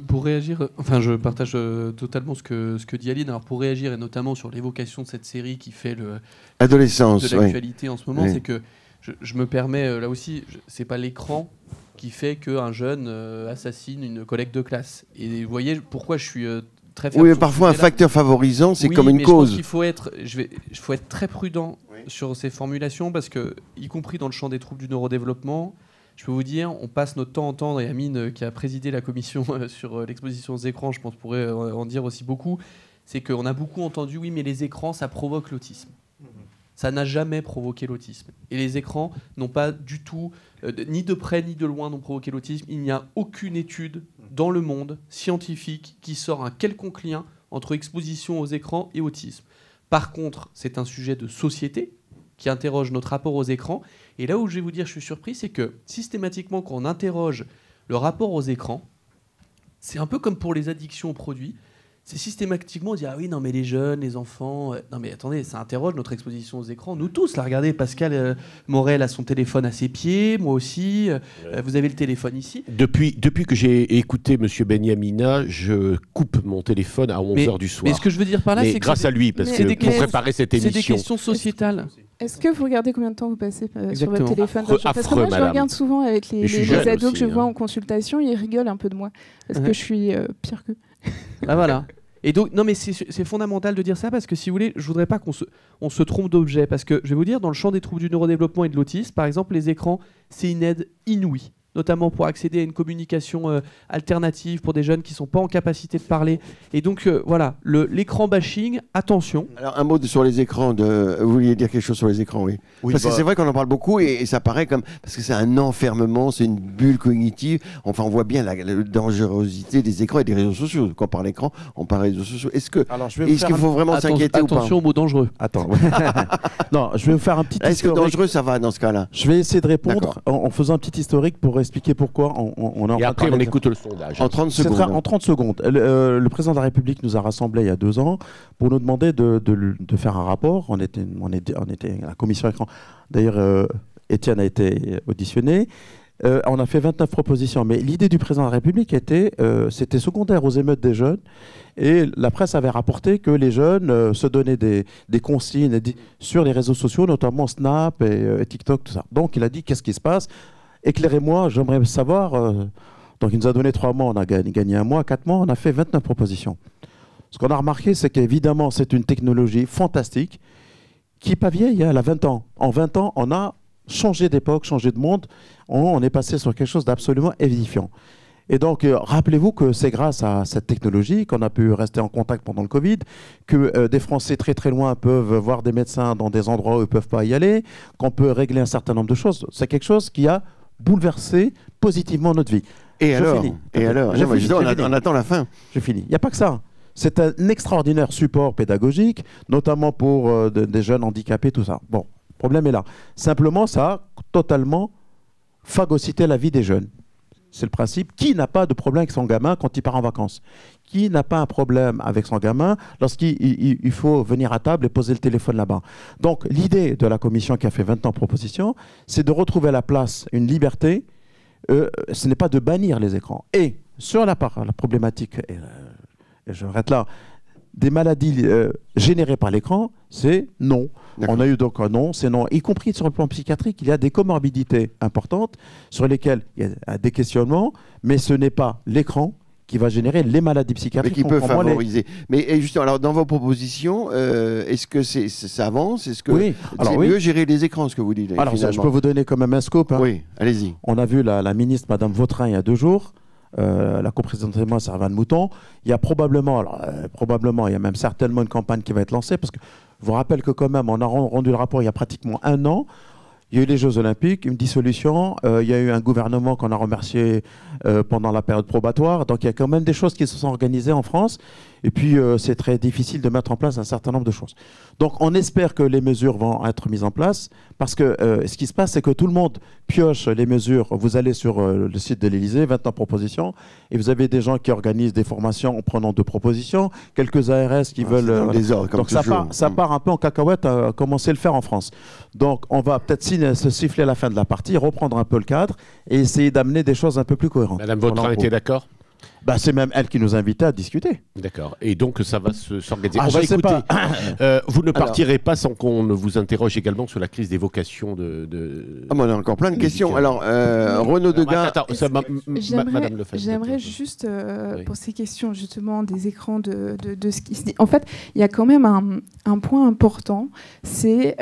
Pour réagir, enfin je partage totalement ce que dit Aline. Alors pour réagir et notamment sur l'évocation de cette série qui fait Adolescence de l'actualité en ce moment, c'est que je me permets là aussi, c'est pas l'écran qui fait qu'un jeune assassine une collègue de classe. Et vous voyez pourquoi je suis très ferme. Oui, mais parfois un facteur favorisant, c'est comme une cause. Il faut être très prudent sur ces formulations parce que, y compris dans le champ des troubles du neurodéveloppement. Je peux vous dire, on passe notre temps à entendre, et Amine, qui a présidé la commission sur l'exposition aux écrans, je pense pourrait en dire aussi beaucoup, c'est qu'on a beaucoup entendu, oui, mais les écrans, ça provoque l'autisme. Ça n'a jamais provoqué l'autisme. Et les écrans n'ont pas du tout, ni de près ni de loin, n'ont provoqué l'autisme. Il n'y a aucune étude dans le monde scientifique qui sort un quelconque lien entre exposition aux écrans et autisme. Par contre, c'est un sujet de société qui interroge notre rapport aux écrans. Et là où je vais vous dire, je suis surpris, c'est que systématiquement, quand on interroge le rapport aux écrans, c'est un peu comme pour les addictions aux produits. C'est systématiquement dire, ah oui, non mais les jeunes, les enfants... Non mais attendez, ça interroge notre exposition aux écrans. Nous tous, là, regardez, Pascal Morel a son téléphone à ses pieds, moi aussi, vous avez le téléphone ici. Depuis que j'ai écouté M. Benyamina, je coupe mon téléphone à 11h du soir. Mais ce que je veux dire par là, c'est que... grâce à lui, parce que pour préparer cette émission... C'est des questions sociétales. Est-ce que vous regardez combien de temps vous passez sur votre téléphone? Parce que moi, je regarde souvent avec les ados aussi, que je vois en consultation, ils rigolent un peu de moi, parce que je suis pire qu'eux. Ah voilà. Et donc, non mais c'est fondamental de dire ça parce que si vous voulez, je voudrais pas qu'on se trompe d'objet parce que je vais vous dire, dans le champ des troubles du neurodéveloppement et de l'autisme, par exemple, les écrans, c'est une aide inouïe, notamment pour accéder à une communication alternative pour des jeunes qui ne sont pas en capacité de parler. Et donc, voilà, l'écran bashing, attention. Alors, un mot sur les écrans. Vous vouliez dire quelque chose sur les écrans, oui. Parce que c'est vrai qu'on en parle beaucoup et ça paraît comme... Parce que c'est un enfermement, c'est une bulle cognitive. Enfin, on voit bien la dangerosité des écrans et des réseaux sociaux. Quand on parle écran, on parle réseaux sociaux. Est-ce qu'il faut vraiment s'inquiéter ou pas? Attention au mot dangereux. Attends. Non, je vais vous faire un petit historique. Est-ce que dangereux, ça va dans ce cas-là? Je vais essayer de répondre en faisant un petit historique pour expliquer pourquoi on a... Et après, on écoute le sondage. En 30 secondes. En 30 secondes. Le président de la République nous a rassemblés il y a 2 ans pour nous demander de faire un rapport. On était à la commission écran. D'ailleurs, Étienne a été auditionné. On a fait 29 propositions. Mais l'idée du président de la République c'était secondaire aux émeutes des jeunes. Et la presse avait rapporté que les jeunes se donnaient des consignes sur les réseaux sociaux, notamment Snap et TikTok, tout ça. Donc il a dit, qu'est-ce qui se passe? Éclairez-moi, j'aimerais savoir. Donc il nous a donné 3 mois, on a gagné 1 mois, 4 mois, on a fait 29 propositions. Ce qu'on a remarqué, c'est qu'évidemment, c'est une technologie fantastique qui n'est pas vieille, elle a 20 ans. En 20 ans, on a changé d'époque, changé de monde, on est passé sur quelque chose d'absolument édifiant. Et donc, rappelez-vous que c'est grâce à cette technologie qu'on a pu rester en contact pendant le Covid, que des Français très très loin peuvent voir des médecins dans des endroits où ils ne peuvent pas y aller, qu'on peut régler un certain nombre de choses. C'est quelque chose qui a bouleverser positivement notre vie. Et Je alors finis. Et alors Je Non, mais finis, justement, je finis. on attend la fin. Je finis. Il n'y a pas que ça. C'est un extraordinaire support pédagogique, notamment pour des jeunes handicapés, tout ça. Bon, le problème est là. Simplement, ça a totalement phagocyté la vie des jeunes. C'est le principe. Qui n'a pas de problème avec son gamin quand il part en vacances? Qui n'a pas un problème avec son gamin lorsqu'il faut venir à table et poser le téléphone là-bas? Donc, l'idée de la commission qui a fait 20 ans de proposition, c'est de retrouver la place, une liberté. Ce n'est pas de bannir les écrans. Et sur la problématique, et je m'arrête là, des maladies générées par l'écran, c'est non. On a eu donc un non, c'est non. Y compris sur le plan psychiatrique, il y a des comorbidités importantes sur lesquelles il y a des questionnements, mais ce n'est pas l'écran qui va générer les maladies psychiatriques. Mais qui peut favoriser. Mais justement, alors dans vos propositions, est-ce que ça avance? Est-ce que oui. c'est mieux gérer les écrans, ce que vous dites? Alors, je peux vous donner quand même un scoop. Hein. Oui, allez-y. On a vu la ministre, Madame Vautrin, il y a 2 jours. La coprésidente et moi, Servane Mouton. Il y a probablement, il y a même certainement une campagne qui va être lancée, parce que je vous rappelle que quand même, on a rendu le rapport il y a pratiquement 1 an. Il y a eu les Jeux Olympiques, une dissolution, il y a eu un gouvernement qu'on a remercié pendant la période probatoire. Donc il y a quand même des choses qui se sont organisées en France. Et puis c'est très difficile de mettre en place un certain nombre de choses. Donc on espère que les mesures vont être mises en place, parce que ce qui se passe, c'est que tout le monde pioche les mesures. Vous allez sur le site de l'Élysée, 20 ans propositions, et vous avez des gens qui organisent des formations en prenant 2 propositions, quelques ARS qui veulent... Donc ça part un peu en cacahuète, comme on sait le faire en France. Donc on va peut-être se siffler à la fin de la partie, reprendre un peu le cadre et essayer d'amener des choses un peu plus cohérentes. Madame Vautrin était d'accord? C'est même elle qui nous invitait à discuter. D'accord. Et donc, ça va s'organiser. Ah, on va je sais écouter. pas. Vous ne partirez pas sans qu'on ne vous interroge également sur la crise des vocations de... Ah, on a encore plein de questions. Alors, Renaud Degas... Madame Lefebvre. J'aimerais juste, pour ces questions justement des écrans, de ce qui se dit. En fait, il y a quand même un point important, c'est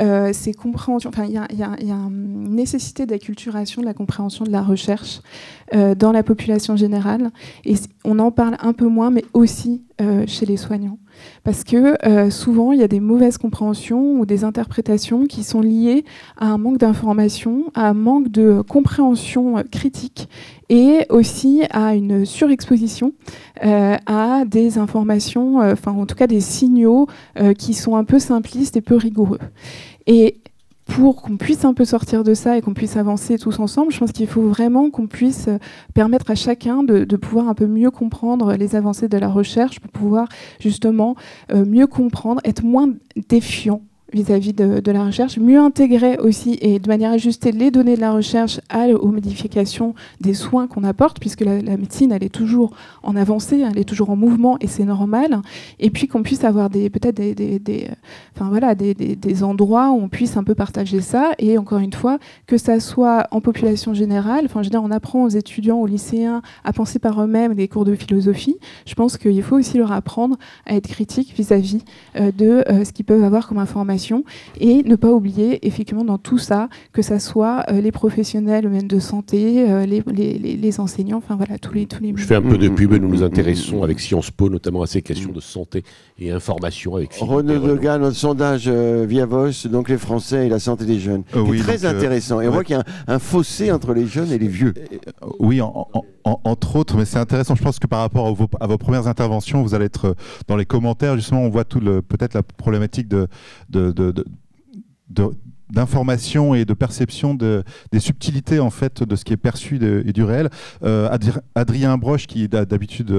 compréhension. Enfin, il y a une nécessité d'acculturation de la compréhension de la recherche dans la population générale. Et on en parle un peu moins, mais aussi chez les soignants. Parce que souvent, il y a des mauvaises compréhensions ou des interprétations qui sont liées à un manque d'information, à un manque de compréhension critique et aussi à une surexposition à des informations, enfin en tout cas des signaux qui sont un peu simplistes et peu rigoureux. Et pour qu'on puisse un peu sortir de ça et qu'on puisse avancer tous ensemble, je pense qu'il faut vraiment qu'on puisse permettre à chacun de pouvoir un peu mieux comprendre les avancées de la recherche, pour pouvoir justement mieux comprendre, être moins défiant vis-à-vis de la recherche, mieux intégrer aussi et de manière ajustée les données de la recherche aux modifications des soins qu'on apporte, puisque la médecine, elle est toujours en avancée, elle est toujours en mouvement et c'est normal. Et puis qu'on puisse avoir peut-être des endroits où on puisse un peu partager ça. Et encore une fois, que ça soit en population générale, enfin, je veux dire, on apprend aux étudiants, aux lycéens à penser par eux-mêmes des cours de philosophie. Je pense qu'il faut aussi leur apprendre à être critiques vis-à-vis de ce qu'ils peuvent avoir comme information. Et ne pas oublier, effectivement, dans tout ça, que ça soit les professionnels même de santé, les enseignants, enfin voilà, tous les... Je fais un peu de pub, nous nous intéressons avec Sciences Po, notamment à ces questions de santé et information avec Philippe. Renaud Degas, notre sondage via Voice, donc les Français et la santé des jeunes. Oui, très intéressant. Et on voit qu'il y a un fossé entre les jeunes et les vieux. Oui, entre autres, mais c'est intéressant. Je pense que par rapport à vos premières interventions, vous allez être dans les commentaires. Justement, on voit peut-être la problématique d'information et de perception des subtilités en fait de ce qui est perçu et du réel. Adrien Broche, qui d'habitude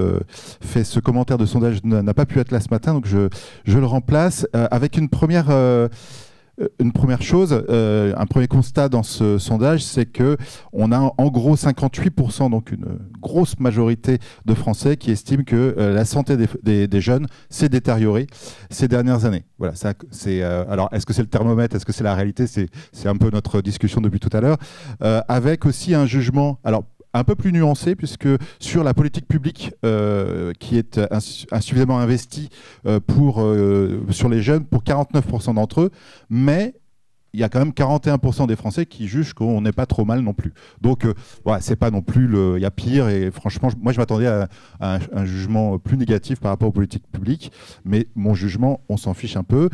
fait ce commentaire de sondage, n'a pas pu être là ce matin, donc je le remplace avec une première chose, un premier constat dans ce sondage, c'est que on a en gros 58%, donc une grosse majorité de Français qui estiment que la santé des jeunes s'est détériorée ces dernières années. Voilà, ça, c'est alors est-ce que c'est le thermomètre, est-ce que c'est la réalité, c'est un peu notre discussion depuis tout à l'heure, avec aussi un jugement, alors un peu plus nuancé, puisque sur la politique publique qui est insuffisamment investie sur les jeunes, pour 49% d'entre eux, mais il y a quand même 41% des Français qui jugent qu'on n'est pas trop mal non plus. Donc, voilà, c'est pas non plus il y a pire. Et franchement, moi, je m'attendais à un jugement plus négatif par rapport aux politiques publiques. Mais mon jugement, on s'en fiche un peu.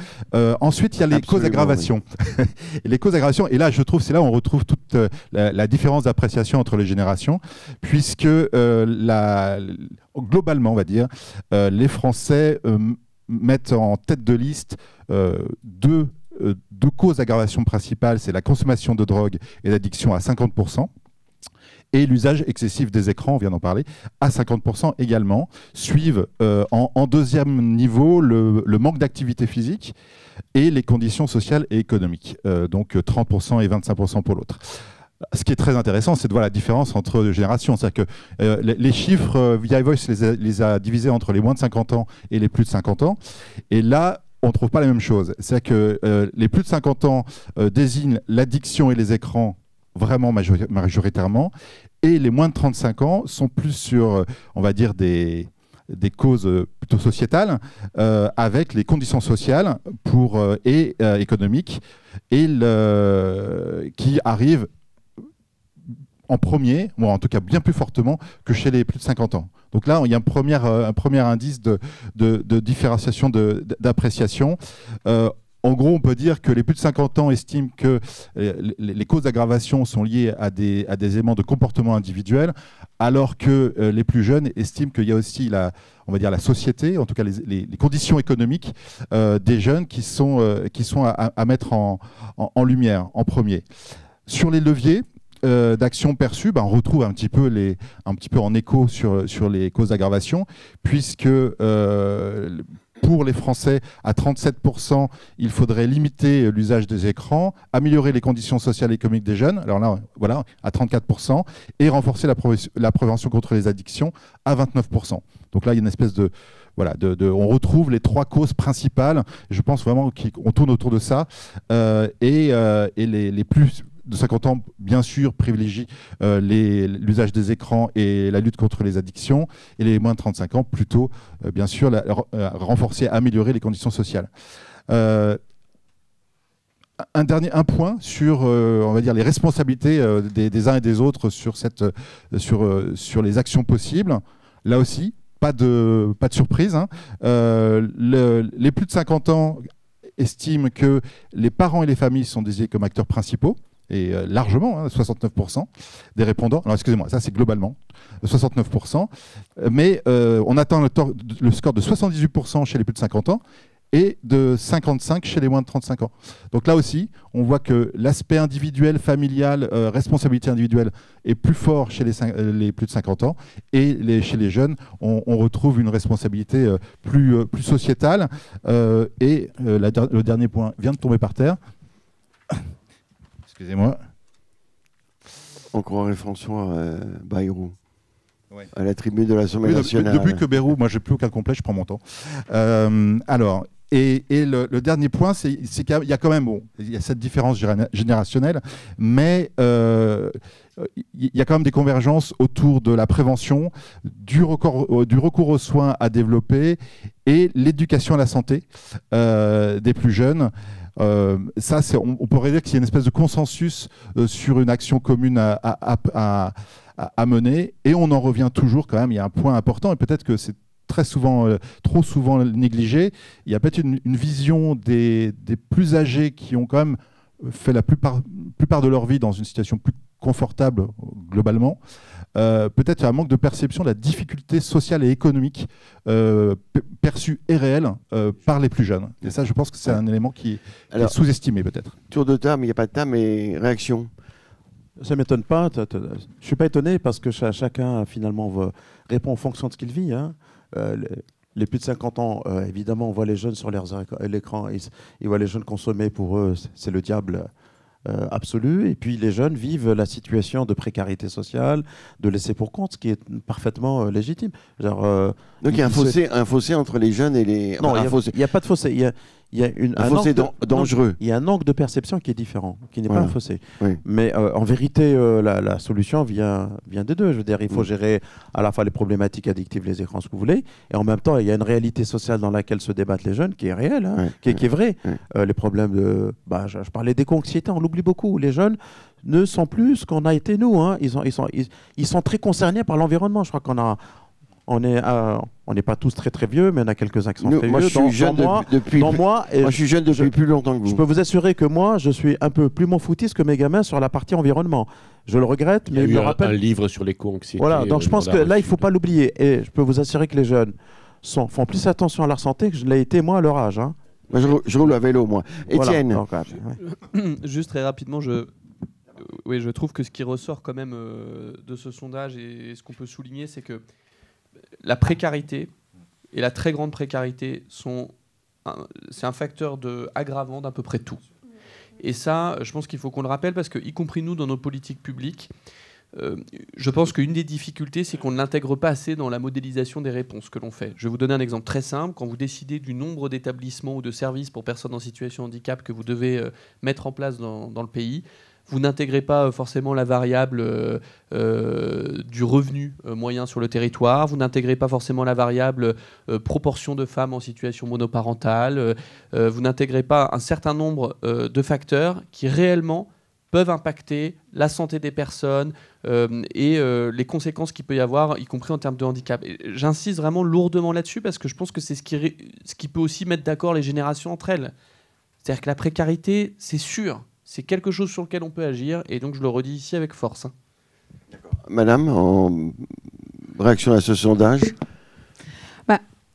Ensuite, il y a les causes d'aggravation. Oui. Et les causes d'aggravation, et là, je trouve, c'est là où on retrouve toute la différence d'appréciation entre les générations, puisque globalement, on va dire, les Français mettent en tête de liste deux causes d'aggravation principales, c'est la consommation de drogue et d'addiction à 50%, et l'usage excessif des écrans, on vient d'en parler, à 50% également. Suivent en deuxième niveau le manque d'activité physique et les conditions sociales et économiques, donc 30% et 25% pour l'autre. Ce qui est très intéressant, c'est de voir la différence entre les générations. C'est-à-dire que les chiffres, VI Voice les a divisés entre les moins de 50 ans et les plus de 50 ans. Et là, on ne trouve pas la même chose. C'est-à-dire que les plus de 50 ans désignent l'addiction et les écrans vraiment majoritairement. Et les moins de 35 ans sont plus sur, on va dire, des causes plutôt sociétales, avec les conditions sociales et économiques, et qui arrivent en premier, ou en tout cas bien plus fortement que chez les plus de 50 ans. Donc là, il y a un premier indice de différenciation, d'appréciation. En gros, on peut dire que les plus de 50 ans estiment que les causes d'aggravation sont liées à des éléments de comportement individuel, alors que les plus jeunes estiment qu'il y a aussi on va dire la société, en tout cas les conditions économiques des jeunes qui sont à mettre en lumière, en premier. Sur les leviers d'action perçue, on retrouve un petit peu en écho sur les causes d'aggravation, puisque pour les Français, à 37%, il faudrait limiter l'usage des écrans, améliorer les conditions sociales et économiques des jeunes, alors là, voilà, à 34%, et renforcer la prévention contre les addictions à 29%. Donc là, il y a une espèce on retrouve les trois causes principales. Je pense vraiment qu'on tourne autour de ça, et les plus de 50 ans, bien sûr, privilégient l'usage des écrans et la lutte contre les addictions, et les moins de 35 ans, plutôt, bien sûr, renforcer, améliorer les conditions sociales. Un point sur, on va dire, les responsabilités des uns et des autres sur les actions possibles. Là aussi, pas de surprise, hein. Les plus de 50 ans estiment que les parents et les familles sont désignés comme acteurs principaux, et largement, 69% des répondants. Alors excusez-moi, ça c'est globalement 69%, mais on atteint le score de 78% chez les plus de 50 ans et de 55% chez les moins de 35 ans. Donc là aussi, on voit que l'aspect individuel, familial, responsabilité individuelle est plus fort chez les plus de 50 ans, et chez les jeunes, on retrouve une responsabilité plus sociétale. Le dernier point vient de tomber par terre. Excusez-moi. On croirait François Bayrou, ouais, à la tribune de l'Assemblée nationale. Depuis que Bayrou, moi, j'ai plus aucun complet, je prends mon temps. Alors, le dernier point, c'est qu'il y a quand même, il y a cette différence générationnelle, mais il y a quand même des convergences autour de la prévention, du recours aux soins à développer, et l'éducation à la santé des plus jeunes. Ça, on pourrait dire qu'il y a une espèce de consensus sur une action commune à mener, et on en revient toujours quand même. Il y a un point important, et peut-être que c'est trop souvent négligé. Il y a peut-être une vision des plus âgés qui ont quand même fait la plupart de leur vie dans une situation plus confortable globalement. Peut-être un manque de perception de la difficulté sociale et économique perçue et réelle par les plus jeunes. Et ça, je pense que c'est un élément qui est sous-estimé peut-être. Tour de table, il n'y a pas de table, mais réaction. Ça ne m'étonne pas. Je ne suis pas étonné parce que chacun finalement répond en fonction de ce qu'il vit, hein. Les plus de 50 ans, évidemment, on voit les jeunes sur l'écran, ils voient les jeunes consommer, pour eux, c'est le diable absolu. Et puis les jeunes vivent la situation de précarité sociale, de laisser pour compte, ce qui est parfaitement légitime. Donc il y a un fossé entre les jeunes et les... Non, il n'y a pas de fossé. il y a un fossé dangereux. Il y a un angle de perception qui est différent, qui n'est pas un fossé. Oui. Mais en vérité, la solution vient des deux. Je veux dire, il faut gérer à la fois les problématiques addictives, les écrans, ce que vous voulez, et en même temps, il y a une réalité sociale dans laquelle se débattent les jeunes qui est réelle, qui est vraie. Les problèmes de... je parlais d'éco-anxiété, on l'oublie beaucoup. Les jeunes ne sont plus ce qu'on a été nous. Ils sont très concernés par l'environnement. Je crois on n'est pas tous très très vieux, mais il y en a quelques-uns qui sont très vieux. Je suis jeune depuis je suis jeune depuis plus longtemps que vous. Je peux vous assurer que moi, je suis un peu plus mon foutiste que mes gamins sur la partie environnement. Je le regrette, mais il y a me rappelle un livre sur l'éco-anxiété. Voilà, donc je pense que là, il ne faut pas l'oublier. Et je peux vous assurer que les jeunes font plus attention à leur santé que je l'ai été moi à leur âge. Moi, je roule à vélo, moi. Étienne. Voilà, juste très rapidement, je trouve que ce qui ressort quand même de ce sondage et ce qu'on peut souligner, c'est que la précarité et la très grande précarité c'est un facteur aggravant d'à peu près tout. Et ça, je pense qu'il faut qu'on le rappelle parce que, y compris nous, dans nos politiques publiques, je pense qu'une des difficultés, c'est qu'on ne l'intègre pas assez dans la modélisation des réponses que l'on fait. Je vais vous donner un exemple très simple. Quand vous décidez du nombre d'établissements ou de services pour personnes en situation de handicap que vous devez mettre en place dans le pays, vous n'intégrez pas forcément la variable du revenu moyen sur le territoire, vous n'intégrez pas forcément la variable proportion de femmes en situation monoparentale, vous n'intégrez pas un certain nombre de facteurs qui réellement peuvent impacter la santé des personnes et les conséquences qu'il peut y avoir, y compris en termes de handicap. Et j'insiste vraiment lourdement là-dessus parce que je pense que c'est ce qui peut aussi mettre d'accord les générations entre elles. C'est-à-dire que la précarité, c'est sûr. C'est quelque chose sur lequel on peut agir, et donc je le redis ici avec force. Madame, en réaction à ce sondage,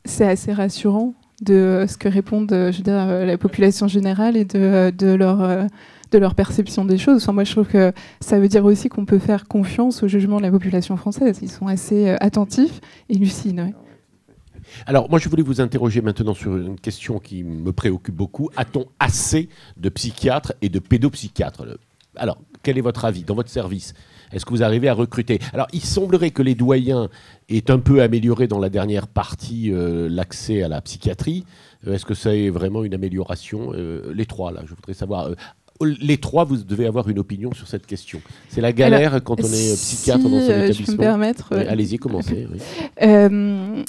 c'est assez rassurant de ce que répondent la population générale et de leur perception des choses. Enfin, moi, je trouve que ça veut dire aussi qu'on peut faire confiance au jugement de la population française. Ils sont assez attentifs et lucides. Ouais. Alors, moi, je voulais vous interroger maintenant sur une question qui me préoccupe beaucoup. A-t-on assez de psychiatres et de pédopsychiatres ? Alors, quel est votre avis dans votre service ? Est-ce que vous arrivez à recruter ? Alors, il semblerait que les doyens aient un peu amélioré dans la dernière partie l'accès à la psychiatrie. Est-ce que ça est vraiment une amélioration ? Les trois, là, je voudrais savoir... les trois, vous devez avoir une opinion sur cette question. C'est la galère quand on est psychiatre dans son établissement. Je peux me permettre... Allez-y, commencez. Oui.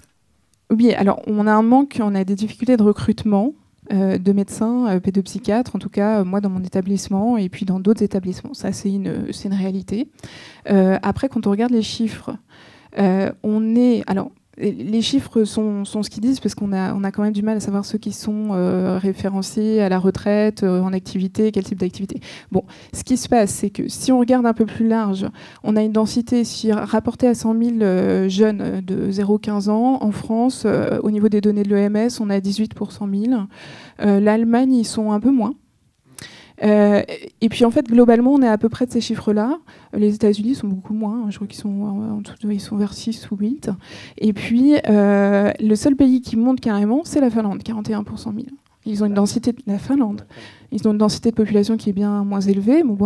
Oui, alors on a un manque, on a des difficultés de recrutement de médecins, pédopsychiatres, en tout cas moi dans mon établissement et puis dans d'autres établissements. Ça, c'est une réalité. Après, quand on regarde les chiffres, les chiffres sont ce qu'ils disent parce qu'on a quand même du mal à savoir ceux qui sont référencés à la retraite, en activité, quel type d'activité. Bon, ce qui se passe, c'est que si on regarde un peu plus large, on a une densité, rapportée à 100 000 jeunes de 0-15 ans, en France, au niveau des données de l'OMS, on a 18 pour 100 000. L'Allemagne, ils sont un peu moins. Et puis en fait, globalement, on est à peu près de ces chiffres-là. Les États-Unis sont beaucoup moins. Je crois qu'ils sont vers 6 ou 8. Et puis, le seul pays qui monte carrément, c'est la Finlande, 41 pour 100 000. Ils ont une densité de la Finlande. Ils ont une densité de population qui est bien moins élevée. Bon,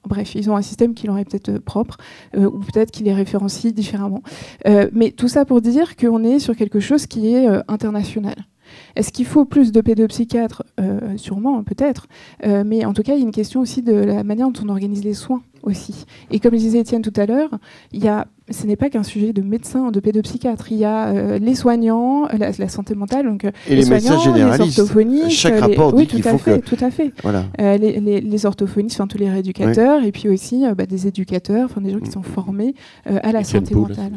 bref, ils ont un système qui leur est peut-être propre, ou peut-être qui les référencie différemment. Mais tout ça pour dire qu'on est sur quelque chose qui est international. Est-ce qu'il faut plus de pédopsychiatres ? Sûrement, peut-être. Mais en tout cas, il y a une question aussi de la manière dont on organise les soins aussi. Et comme le disait Étienne tout à l'heure, ce n'est pas qu'un sujet de médecins, de pédopsychiatres. Il y a les soignants, la santé mentale, donc et les médecins généralistes. Les orthophonistes. Chaque rapport dit qu'il faut que... Tout à fait. Voilà. Les orthophonistes, tous les rééducateurs, et puis aussi des éducateurs, des gens qui sont formés à la santé mentale.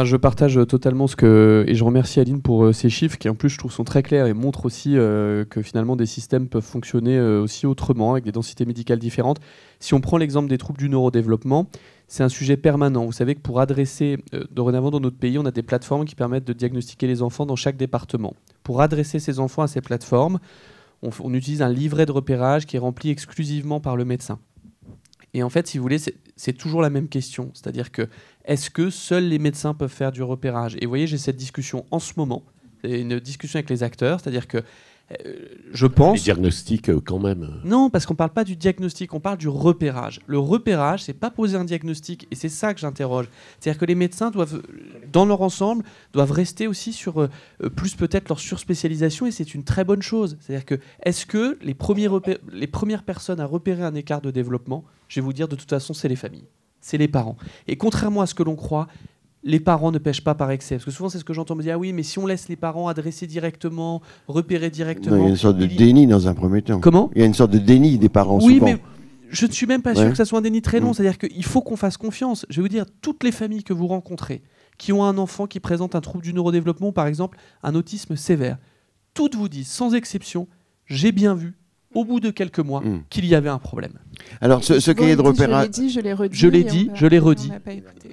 Je partage totalement et je remercie Aline pour ces chiffres qui en plus je trouve sont très clairs et montrent aussi que finalement des systèmes peuvent fonctionner aussi autrement avec des densités médicales différentes. Si on prend l'exemple des troubles du neurodéveloppement, c'est un sujet permanent. Vous savez que pour adresser, dorénavant dans notre pays, on a des plateformes qui permettent de diagnostiquer les enfants dans chaque département. Pour adresser ces enfants à ces plateformes, on utilise un livret de repérage qui est rempli exclusivement par le médecin. Et en fait, si vous voulez, c'est toujours la même question. C'est-à-dire que, est-ce que seuls les médecins peuvent faire du repérage ? Et vous voyez, j'ai cette discussion en ce moment, une discussion avec les acteurs, c'est-à-dire que, Je pense... Les diagnostics, quand même. Non, parce qu'on ne parle pas du diagnostic, on parle du repérage. Le repérage, c'est pas poser un diagnostic, et c'est ça que j'interroge. C'est-à-dire que les médecins doivent, dans leur ensemble, doivent rester aussi sur plus peut-être leur surspécialisation, et c'est une très bonne chose. C'est-à-dire que, est-ce que les premières personnes à repérer un écart de développement, je vais vous dire, de toute façon, c'est les familles, c'est les parents. Et contrairement à ce que l'on croit, les parents ne pêchent pas par excès. Parce que souvent, c'est ce que j'entends me dire, ah oui, mais si on laisse les parents adresser directement, repérer directement... Non, il y a une sorte de déni dans un premier temps. Comment ? Il y a une sorte de déni des parents, oui, souvent. Mais je ne suis même pas sûr que ça soit un déni très long. C'est-à-dire qu'il faut qu'on fasse confiance. Je vais vous dire, toutes les familles que vous rencontrez, qui ont un enfant qui présente un trouble du neurodéveloppement, par exemple, un autisme sévère, toutes vous disent, sans exception, j'ai bien vu, au bout de quelques mois, qu'il y avait un problème. Alors, ce cahier de repérage... Je l'ai dit, je l'ai redit.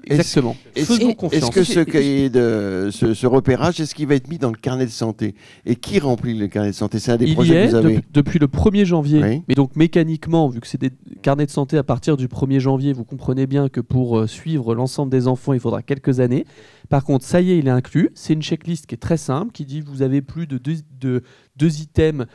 Exactement. Faisons confiance. Est-ce que ce cahier de ce repérage, est-ce qu'il va être mis dans le carnet de santé? Et qui remplit le carnet de santé? C'est un des projets que vous avez. Depuis le 1er janvier. Oui. Mais donc mécaniquement, vu que c'est des carnets de santé à partir du 1er janvier, vous comprenez bien que pour suivre l'ensemble des enfants, il faudra quelques années. Par contre, ça y est, il est inclus. C'est une checklist qui est très simple, qui dit vous avez plus de deux items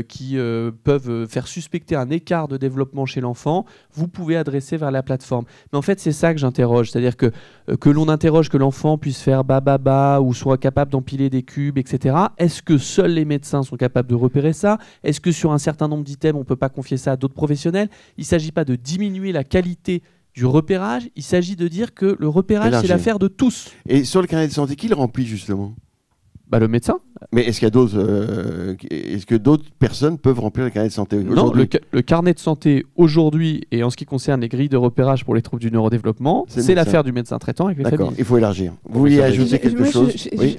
qui peuvent faire suspecter un écart de développement chez l'enfant, vous pouvez adresser vers la plateforme. Mais en fait, c'est ça que j'interroge. C'est-à-dire que l'on interroge que l'enfant puisse faire ba ou soit capable d'empiler des cubes, etc. Est-ce que seuls les médecins sont capables de repérer ça? Est-ce que sur un certain nombre d'items, on ne peut pas confier ça à d'autres professionnels? Il ne s'agit pas de diminuer la qualité du repérage, il s'agit de dire que le repérage, c'est l'affaire de tous. Et sur le carnet de santé, qui le remplit justement? Le médecin. Mais est-ce qu'il y a d'autres, est-ce que d'autres personnes peuvent remplir le carnet de santé? Non, le carnet de santé aujourd'hui, et en ce qui concerne les grilles de repérage pour les troubles du neurodéveloppement, c'est l'affaire du médecin traitant avec les familles. Il faut élargir. Vous vouliez ajouter quelque chose? Oui,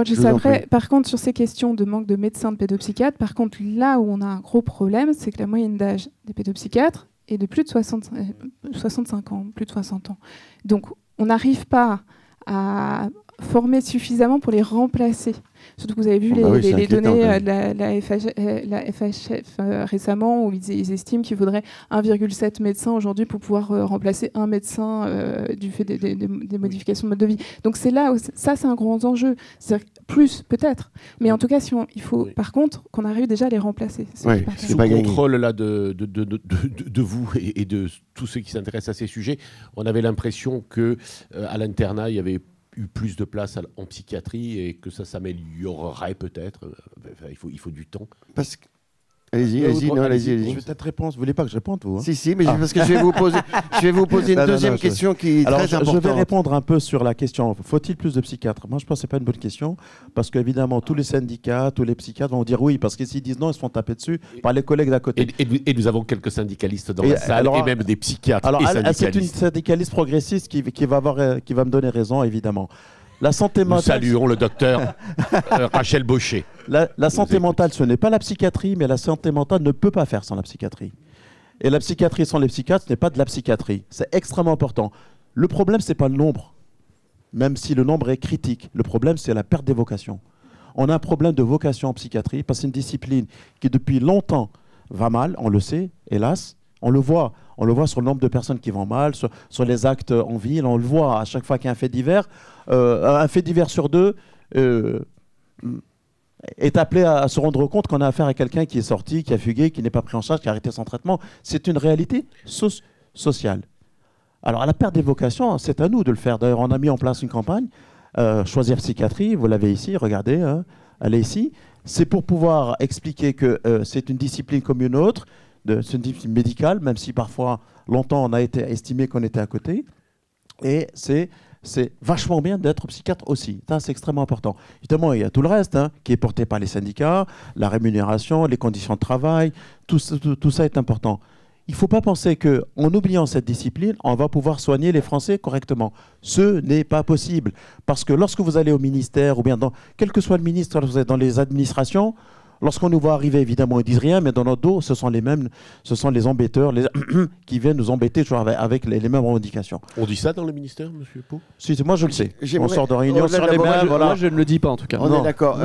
juste après. Par contre, sur ces questions de manque de médecins, de pédopsychiatres, par contre, là où on a un gros problème, c'est que la moyenne d'âge des pédopsychiatres est de plus de 65 ans, plus de 60 ans. Donc, on n'arrive pas à former suffisamment pour les remplacer. Surtout que vous avez vu les données de la FHF récemment, où ils estiment qu'il faudrait 1,7 médecin aujourd'hui pour pouvoir remplacer un médecin du fait des modifications de mode de vie. Donc c'est là où ça, c'est un gros enjeu. C'est plus peut-être, mais en tout cas, il faut par contre qu'on arrive déjà à les remplacer. Sous contrôle là de vous et de tous ceux qui s'intéressent à ces sujets, on avait l'impression que à l'internat, il y avait eu plus de place en psychiatrie et que ça s'améliorerait peut-être. Il faut du temps. Allez-y. Je vais peut-être répondre. Vous voulez pas que je réponde, vous? Si, mais parce que je vais vous poser une deuxième question qui est très importante. Je vais répondre un peu sur la question. Faut-il plus de psychiatres? Moi, je pense que c'est pas une bonne question parce qu'évidemment, tous les syndicats, tous les psychiatres vont dire oui, parce que s'ils disent non, ils se font taper dessus par les collègues d'à côté. Et nous avons quelques syndicalistes dans la salle et même des psychiatres et syndicalistes. C'est une syndicaliste progressiste qui va me donner raison, évidemment. La santé mentale. Nous saluons le docteur Rachel Baucher. La santé mentale, ce n'est pas la psychiatrie, mais la santé mentale ne peut pas faire sans la psychiatrie. Et la psychiatrie sans les psychiatres, ce n'est pas de la psychiatrie. C'est extrêmement important. Le problème, ce n'est pas le nombre, même si le nombre est critique. Le problème, c'est la perte des vocations. On a un problème de vocation en psychiatrie, parce que c'est une discipline qui, depuis longtemps, va mal, on le sait, hélas. On le voit sur le nombre de personnes qui vont mal, sur les actes en ville, on le voit à chaque fois qu'il y a un fait divers. Un fait divers sur deux est appelé à se rendre compte qu'on a affaire à quelqu'un qui est sorti, qui a fugué, qui n'est pas pris en charge, qui a arrêté son traitement. C'est une réalité sociale. Alors, à la perte des vocations, c'est à nous de le faire. D'ailleurs, on a mis en place une campagne, Choisir Psychiatrie, vous l'avez ici, regardez, elle est ici. C'est pour pouvoir expliquer que c'est une discipline comme une autre, c'est une discipline médicale, même si parfois, longtemps, on a été estimé qu'on était à côté. Et c'est vachement bien d'être psychiatre aussi. Ça, c'est extrêmement important. Évidemment, il y a tout le reste qui est porté par les syndicats, la rémunération, les conditions de travail, tout ça est important. Il ne faut pas penser qu'en oubliant cette discipline, on va pouvoir soigner les Français correctement. Ce n'est pas possible. Parce que lorsque vous allez au ministère, ou bien quel que soit le ministre, lorsque vous êtes dans les administrations, lorsqu'on nous voit arriver, évidemment, ils ne disent rien, mais dans notre dos, ce sont les embêteurs qui viennent nous embêter toujours avec les mêmes revendications. On dit ça dans le ministère, M. Pau? Si, moi je le sais. On sort de réunion sur les mêmes. Moi, je ne le dis pas, en tout cas. On est d'accord.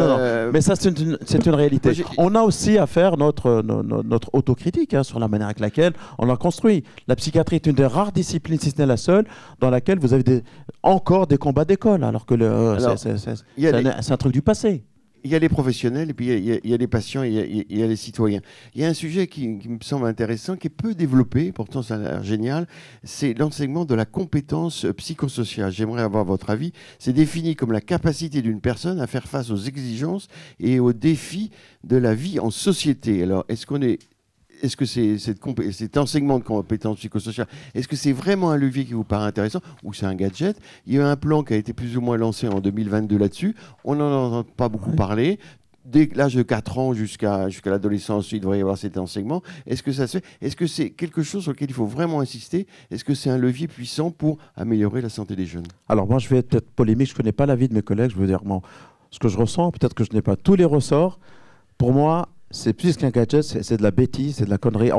Mais ça, c'est une réalité. On a aussi à faire notre autocritique sur la manière avec laquelle on a construit. La psychiatrie est une des rares disciplines, si ce n'est la seule, dans laquelle vous avez encore des combats d'école, alors que c'est un truc du passé. il y a les professionnels et puis il y a les patients, il y a les citoyens. Il y a un sujet qui me semble intéressant, qui est peu développé, pourtant ça a l'air génial, c'est l'enseignement de la compétence psychosociale. J'aimerais avoir votre avis. C'est défini comme la capacité d'une personne à faire face aux exigences et aux défis de la vie en société. Alors, est-ce que cet enseignement de compétences psychosociales, est-ce que c'est vraiment un levier qui vous paraît intéressant ou c'est un gadget? Il y a un plan qui a été plus ou moins lancé en 2022 là-dessus. On n'en entend pas beaucoup parler. Dès l'âge de 4 ans jusqu'à l'adolescence, il devrait y avoir cet enseignement. Est-ce que ça se fait? Est-ce que c'est quelque chose sur lequel il faut vraiment insister? Est-ce que c'est un levier puissant pour améliorer la santé des jeunes? Alors moi, je vais être peut-être polémique, je ne connais pas l'avis de mes collègues, je veux dire, bon, ce que je ressens, peut-être que je n'ai pas tous les ressorts. Pour moi, c'est plus qu'un gadget, c'est de la bêtise, c'est de la connerie.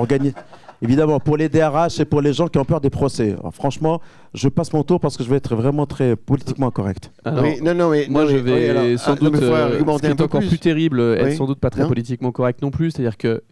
Évidemment, pour les DRH et pour les gens qui ont peur des procès. Alors, franchement, je passe mon tour parce que je vais être vraiment très politiquement correct. Alors, moi, je vais sans doute, ce qui est encore plus terrible, être sans doute pas très politiquement correct non plus. C'est-à-dire que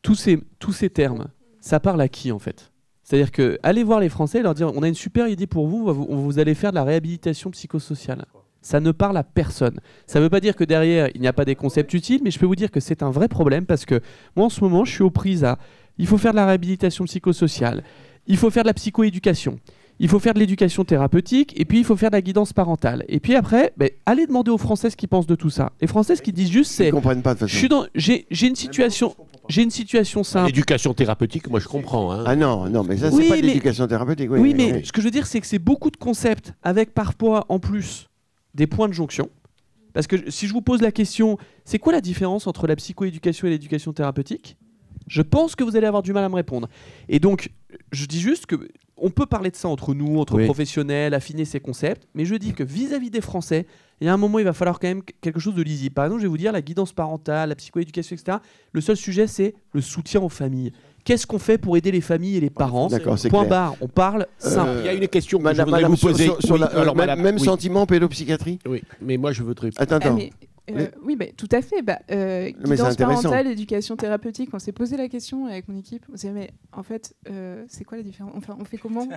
tous ces termes, ça parle à qui en fait? C'est-à-dire que allez voir les Français et leur dire on a une super idée pour vous, vous allez faire de la réhabilitation psychosociale. Ça ne parle à personne. Ça ne veut pas dire que derrière, il n'y a pas des concepts utiles, mais je peux vous dire que c'est un vrai problème parce que moi, en ce moment, je suis aux prises à... Il faut faire de la réhabilitation psychosociale, il faut faire de la psychoéducation, il faut faire de l'éducation thérapeutique, et puis il faut faire de la guidance parentale. Et puis après, allez demander aux Français ce qu'ils pensent de tout ça. Les Français, ce qu'ils disent juste, c'est... Ils ne comprennent pas de toute façon. J'ai une situation simple. L'éducation thérapeutique, moi je comprends. Hein. Ah non, mais ça, c'est pas de l'éducation thérapeutique. Oui, mais ce que je veux dire, c'est que c'est beaucoup de concepts avec parfois, en plus, des points de jonction. Parce que si je vous pose la question, c'est quoi la différence entre la psychoéducation et l'éducation thérapeutique? Je pense que vous allez avoir du mal à me répondre. Et donc, je dis juste que on peut parler de ça entre nous, entre professionnels, affiner ces concepts, mais je dis que vis-à-vis des Français, il y a un moment, il va falloir quand même quelque chose de lisible. Par exemple, je vais vous dire, la guidance parentale, la psychoéducation, etc. Le seul sujet, c'est le soutien aux familles. Qu'est-ce qu'on fait pour aider les familles et les parents? Point barre. On parle simple. Il y a une question que madame, je voudrais vous poser. Même sentiment pédopsychiatrie? Oui, mais moi je veux te répondre. Attends. Oui, tout à fait. Guidance parentale, éducation thérapeutique, on s'est posé la question avec mon équipe. On s'est dit, mais en fait, c'est quoi la différence? Enfin, on fait comment?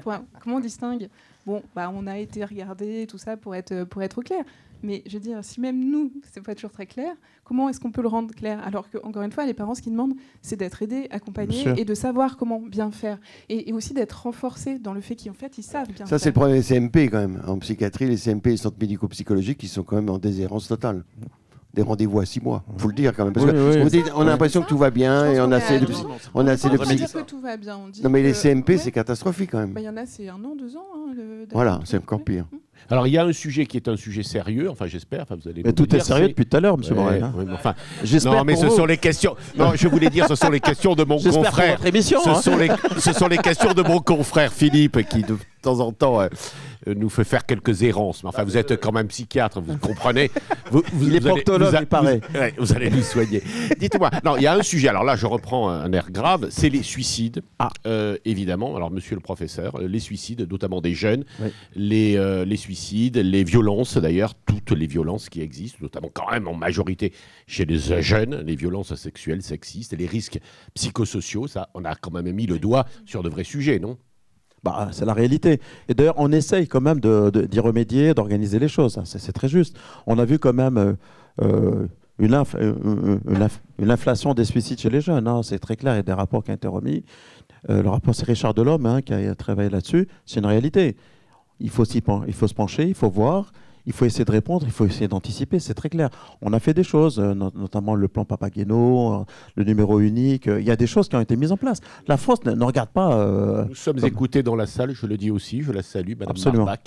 Comment on distingue? Bon, on a été regarder tout ça pour être au clair. Mais je veux dire, si même nous, c'est pas toujours très clair, comment est-ce qu'on peut le rendre clair? Alors que, encore une fois, les parents, ce qu'ils demandent, c'est d'être aidés, accompagnés et de savoir comment bien faire. Et aussi d'être renforcés dans le fait qu'ils savent bien faire. Ça, c'est le problème des CMP quand même. En psychiatrie, les CMP, les centres médico-psychologiques, ils sont quand même en déshérence totale. Des rendez-vous à 6 mois, il faut le dire quand même. Parce on a l'impression que tout va bien et on a assez de psy. On a dire que tout va bien. Non, mais les CMP, c'est catastrophique quand même. Il y en a, c'est 1 an, 2 ans. Voilà, c'est encore pire. Alors, il y a un sujet qui est un sujet sérieux, enfin j'espère. Enfin, vous allez mais tout est sérieux depuis tout à l'heure, M. Morel. Non, mais ce sont les questions. Non, je voulais dire, ce sont les questions de mon confrère. Ce sont les questions de mon confrère Philippe qui, de temps en temps, nous fait faire quelques errances. Mais enfin, vous êtes quand même psychiatre, vous comprenez. Il est proctologue, il paraît. Vous allez lui soigner. Dites-moi, non, il y a un sujet. Alors là, je reprends un air grave. C'est les suicides, évidemment. Alors, monsieur le professeur, les suicides, notamment des jeunes, les suicides, les violences, d'ailleurs, toutes les violences qui existent, notamment quand même en majorité chez les jeunes, les violences sexuelles, sexistes, les risques psychosociaux. Ça, on a quand même mis le doigt sur de vrais sujets, non? C'est la réalité. Et d'ailleurs, on essaye quand même d'y remédier, d'organiser les choses. C'est très juste. On a vu quand même une inflation des suicides chez les jeunes. Hein. C'est très clair. Il y a des rapports qui ont été remis. Le rapport, c'est Richard Delhomme qui a travaillé là-dessus. C'est une réalité. Il faut se pencher, il faut voir. Il faut essayer de répondre, il faut essayer d'anticiper, c'est très clair. On a fait des choses, notamment le plan Papageno, le numéro unique. Il y a des choses qui ont été mises en place. La France ne regarde pas... Nous sommes écoutés dans la salle, je le dis aussi, je la salue, Madame Marbach,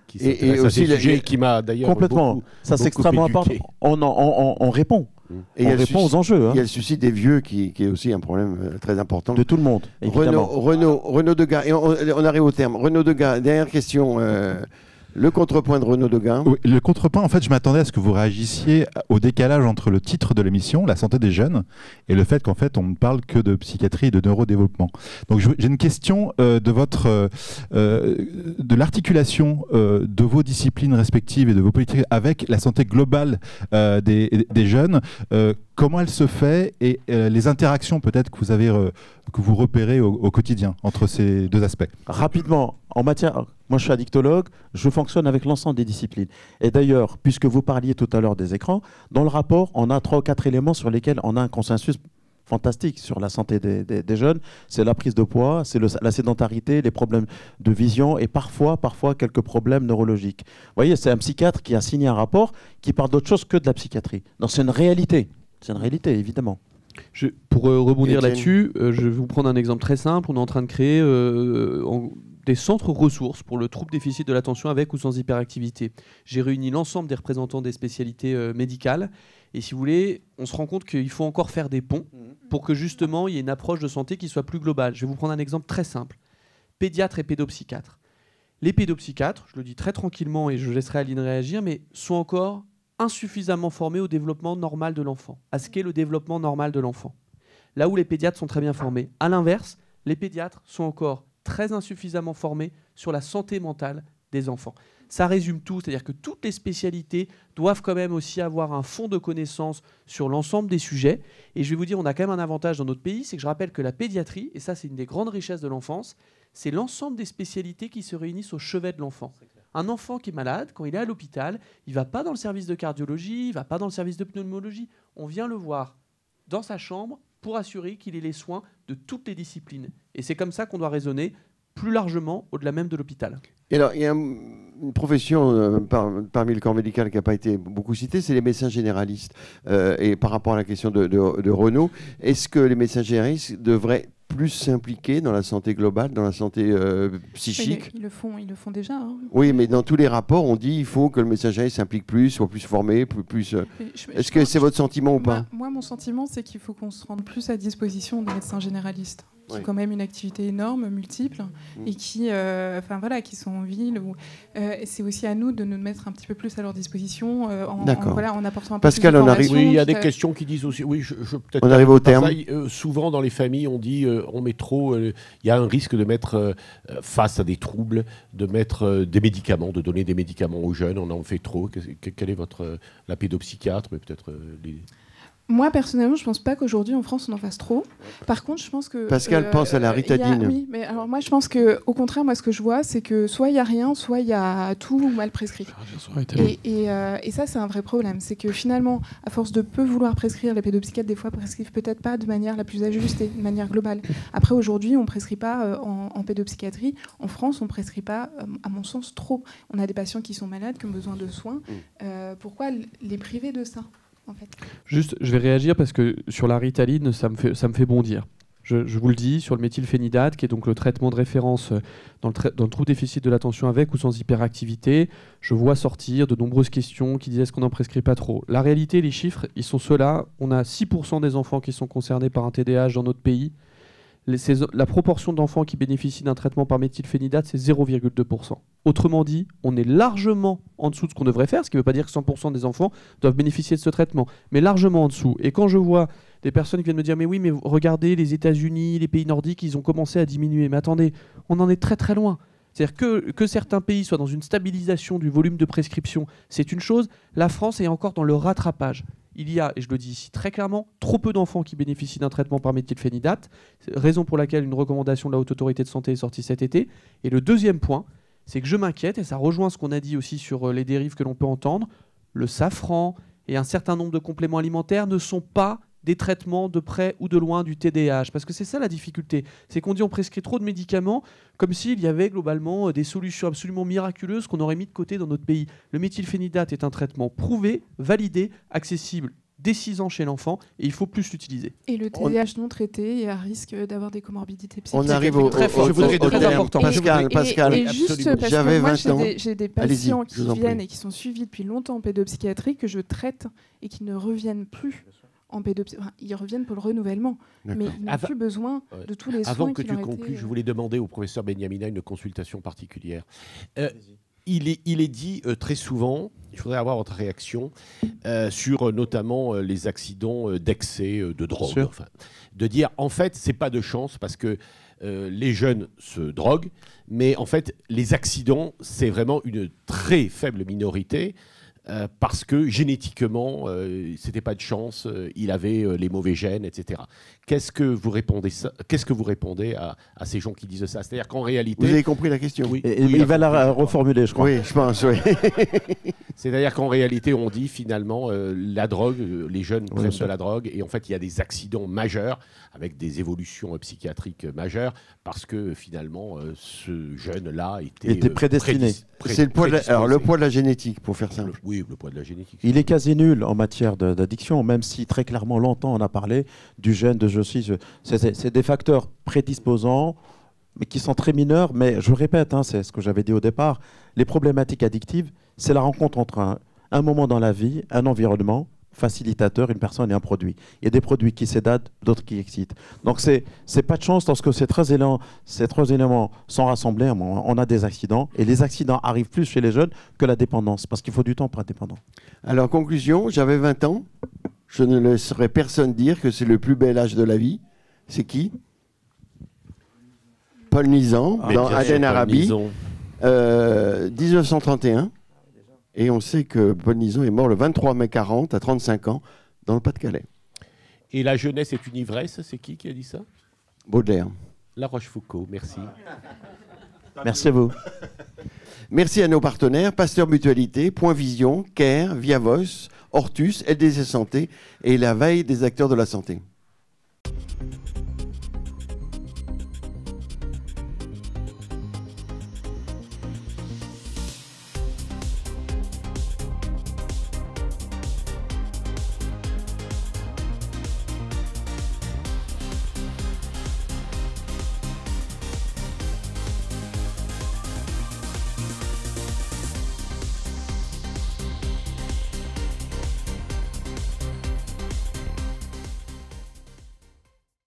qui s'intéresse à ces sujets, qui m'a d'ailleurs complètement. Ça, c'est extrêmement important. On répond. Et on répond aux enjeux. Il y a le suicide des vieux qui est aussi un problème très important. De tout le monde, évidemment. Renaud Degas, et on arrive au terme. Renaud Degas, dernière question... Le contrepoint de Renaud Degas. Oui, le contrepoint, en fait, je m'attendais à ce que vous réagissiez au décalage entre le titre de l'émission, la santé des jeunes, et le fait qu'en fait, on ne parle que de psychiatrie et de neurodéveloppement. Donc, j'ai une question de l'articulation de vos disciplines respectives et de vos politiques avec la santé globale des jeunes. Comment elle se fait et les interactions peut-être que vous repérez au quotidien entre ces deux aspects? Rapidement, en matière... Moi, je suis addictologue, je fonctionne avec l'ensemble des disciplines. Et d'ailleurs, puisque vous parliez tout à l'heure des écrans, dans le rapport, on a 3 ou 4 éléments sur lesquels on a un consensus fantastique sur la santé des jeunes. C'est la prise de poids, c'est la sédentarité, les problèmes de vision et parfois quelques problèmes neurologiques. Vous voyez, c'est un psychiatre qui a signé un rapport qui parle d'autre chose que de la psychiatrie. Donc c'est une réalité. C'est une réalité, évidemment. Pour rebondir là-dessus, je vais vous prendre un exemple très simple. On est en train de créer des centres ressources pour le trouble déficit de l'attention avec ou sans hyperactivité. J'ai réuni l'ensemble des représentants des spécialités médicales. Et si vous voulez, on se rend compte qu'il faut encore faire des ponts pour que justement il y ait une approche de santé qui soit plus globale. Je vais vous prendre un exemple très simple. Pédiatres et pédopsychiatres. Les pédopsychiatres, je le dis très tranquillement et je laisserai Aline réagir, mais sont encore insuffisamment formés au développement normal de l'enfant, à ce qu'est le développement normal de l'enfant. Là où les pédiatres sont très bien formés. À l'inverse, les pédiatres sont encore très insuffisamment formés sur la santé mentale des enfants. Ça résume tout, c'est-à-dire que toutes les spécialités doivent quand même aussi avoir un fond de connaissances sur l'ensemble des sujets. Et je vais vous dire, on a quand même un avantage dans notre pays, c'est que je rappelle que la pédiatrie, et ça c'est une des grandes richesses de l'enfance, c'est l'ensemble des spécialités qui se réunissent au chevet de l'enfant. Un enfant qui est malade, quand il est à l'hôpital, il ne va pas dans le service de cardiologie, il ne va pas dans le service de pneumologie. On vient le voir dans sa chambre pour assurer qu'il ait les soins de toutes les disciplines. Et c'est comme ça qu'on doit raisonner plus largement au-delà même de l'hôpital. Et alors, il y a une profession parmi le corps médical qui n'a pas été beaucoup citée, c'est les médecins généralistes. Et par rapport à la question de Renaud, est-ce que les médecins généralistes devraient plus s'impliquer dans la santé globale, dans la santé psychique? Ils le font déjà. Hein. Oui, mais dans tous les rapports, on dit qu'il faut que le médecin généraliste s'implique plus, soit plus formé, plus. Est-ce que c'est votre sentiment ou pas? Moi, mon sentiment, c'est qu'il faut qu'on se rende plus à disposition des médecins généralistes, qui ont quand même une activité énorme, multiple, et qui sont en ville. C'est aussi à nous de nous mettre un petit peu plus à leur disposition en apportant un peu Pascal, plus d'informations. Oui, il y a des questions qui disent aussi. Oui, peut-être. On arrive au terme. Souvent dans les familles, on dit on met trop. Il y a un risque de mettre face à des troubles, de mettre des médicaments, de donner des médicaments aux jeunes. On en fait trop. Quelle est la pédopsychiatre, mais peut-être les... Moi, personnellement, je ne pense pas qu'aujourd'hui, en France, on en fasse trop. Par contre, je pense que... Pascal pense à la Ritadine. Oui, mais alors moi, je pense qu'au contraire, moi, ce que je vois, c'est que soit il n'y a rien, soit il y a tout mal prescrit. Et ça, c'est un vrai problème. C'est que finalement, à force de peu vouloir prescrire, les pédopsychiatres, des fois, prescrivent peut-être pas de manière la plus ajustée, de manière globale. Après, aujourd'hui, on ne prescrit pas en pédopsychiatrie. En France, on ne prescrit pas, à mon sens, trop. On a des patients qui sont malades, qui ont besoin de soins. Pourquoi les priver de ça ? En fait. Juste, je vais réagir parce que sur la Ritaline, ça me fait bondir. Je vous le dis, sur le méthylphénidate, qui est donc le traitement de référence dans le trouble déficit de l'attention avec ou sans hyperactivité, je vois sortir de nombreuses questions qui disaient est-ce qu'on n'en prescrit pas trop. La réalité, les chiffres, ils sont ceux-là. On a 6% des enfants qui sont concernés par un TDAH dans notre pays. La proportion d'enfants qui bénéficient d'un traitement par méthylphénidate, c'est 0,2%. Autrement dit, on est largement en dessous de ce qu'on devrait faire, ce qui ne veut pas dire que 100% des enfants doivent bénéficier de ce traitement, mais largement en dessous. Et quand je vois des personnes qui viennent me dire « mais oui, mais regardez, les États-Unis, les pays nordiques, ils ont commencé à diminuer ». Mais attendez, on en est très très loin. C'est-à-dire que certains pays soient dans une stabilisation du volume de prescription, c'est une chose. La France est encore dans le rattrapage. Il y a, et je le dis ici très clairement, trop peu d'enfants qui bénéficient d'un traitement par méthylphénidate, raison pour laquelle une recommandation de la Haute Autorité de Santé est sortie cet été. Et le deuxième point, c'est que je m'inquiète, et ça rejoint ce qu'on a dit aussi sur les dérives que l'on peut entendre, le safran et un certain nombre de compléments alimentaires ne sont pas des traitements de près ou de loin du TDAH. Parce que c'est ça la difficulté. C'est qu'on dit on prescrit trop de médicaments comme s'il y avait globalement des solutions absolument miraculeuses qu'on aurait mis de côté dans notre pays. Le méthylphénidate est un traitement prouvé, validé, accessible dès 6 ans chez l'enfant et il faut plus l'utiliser. Et le TDAH non traité est à risque d'avoir des comorbidités psychiatriques. On arrive au très important. Pascal, et juste parce que j'avais moi 20 ans. j'ai des patients qui viennent et qui sont suivis depuis longtemps en pédopsychiatrie que je traite et qui ne reviennent plus. En pédopsychiatrie. Enfin, ils reviennent pour le renouvellement, mais ils n'ont plus besoin de tous les soins. Avant que tu conclues, je voulais demander au professeur Benyamina une consultation particulière. Il est dit très souvent, il faudrait avoir votre réaction, sur notamment les accidents d'excès de drogue. Enfin, de dire, en fait, c'est pas de chance parce que les jeunes se droguent, mais en fait, les accidents, c'est vraiment une très faible minorité. parce que génétiquement, c'était pas de chance, il avait les mauvais gènes, etc. Qu'est-ce que vous répondez à ces gens qui disent ça? C'est-à-dire qu'en réalité... Vous avez compris la question? Oui, Et il va la reformuler, je crois. Oui, je pense, oui. C'est-à-dire qu'en réalité, on dit finalement, la drogue, les jeunes prennent sûr. de la drogue, et en fait, il y a des accidents majeurs, avec des évolutions psychiatriques majeures, parce que finalement, ce jeune-là était prédestiné. C'est le poids de la génétique, pour faire simple. Oui, le poids de la génétique. Il est quasi nul en matière d'addiction, même si très clairement, longtemps, on a parlé du gène de c'est des facteurs prédisposants, mais qui sont très mineurs. Mais je répète, c'est ce que j'avais dit au départ, les problématiques addictives, c'est la rencontre entre un moment dans la vie, un environnement facilitateur, une personne et un produit. Il y a des produits qui sédatent, d'autres qui excitent. Donc c'est pas de chance lorsque ces trois éléments sont rassemblés, on a des accidents. Et les accidents arrivent plus chez les jeunes que la dépendance, parce qu'il faut du temps pour être dépendant. Alors, conclusion, j'avais 20 ans. Je ne laisserai personne dire que c'est le plus bel âge de la vie. C'est qui? Paul Nizan, dans Aden Arabi, 1931. Et on sait que Paul Nizan est mort le 23 mai 40, à 35 ans, dans le Pas-de-Calais. Et la jeunesse est une ivresse, c'est qui a dit ça? Baudelaire. La Rochefoucauld, merci. Merci à vous. Merci à nos partenaires, Pasteur Mutualité, Point Vision, CARE, Viavos, Hortus, LDC Santé et la veille des acteurs de la santé.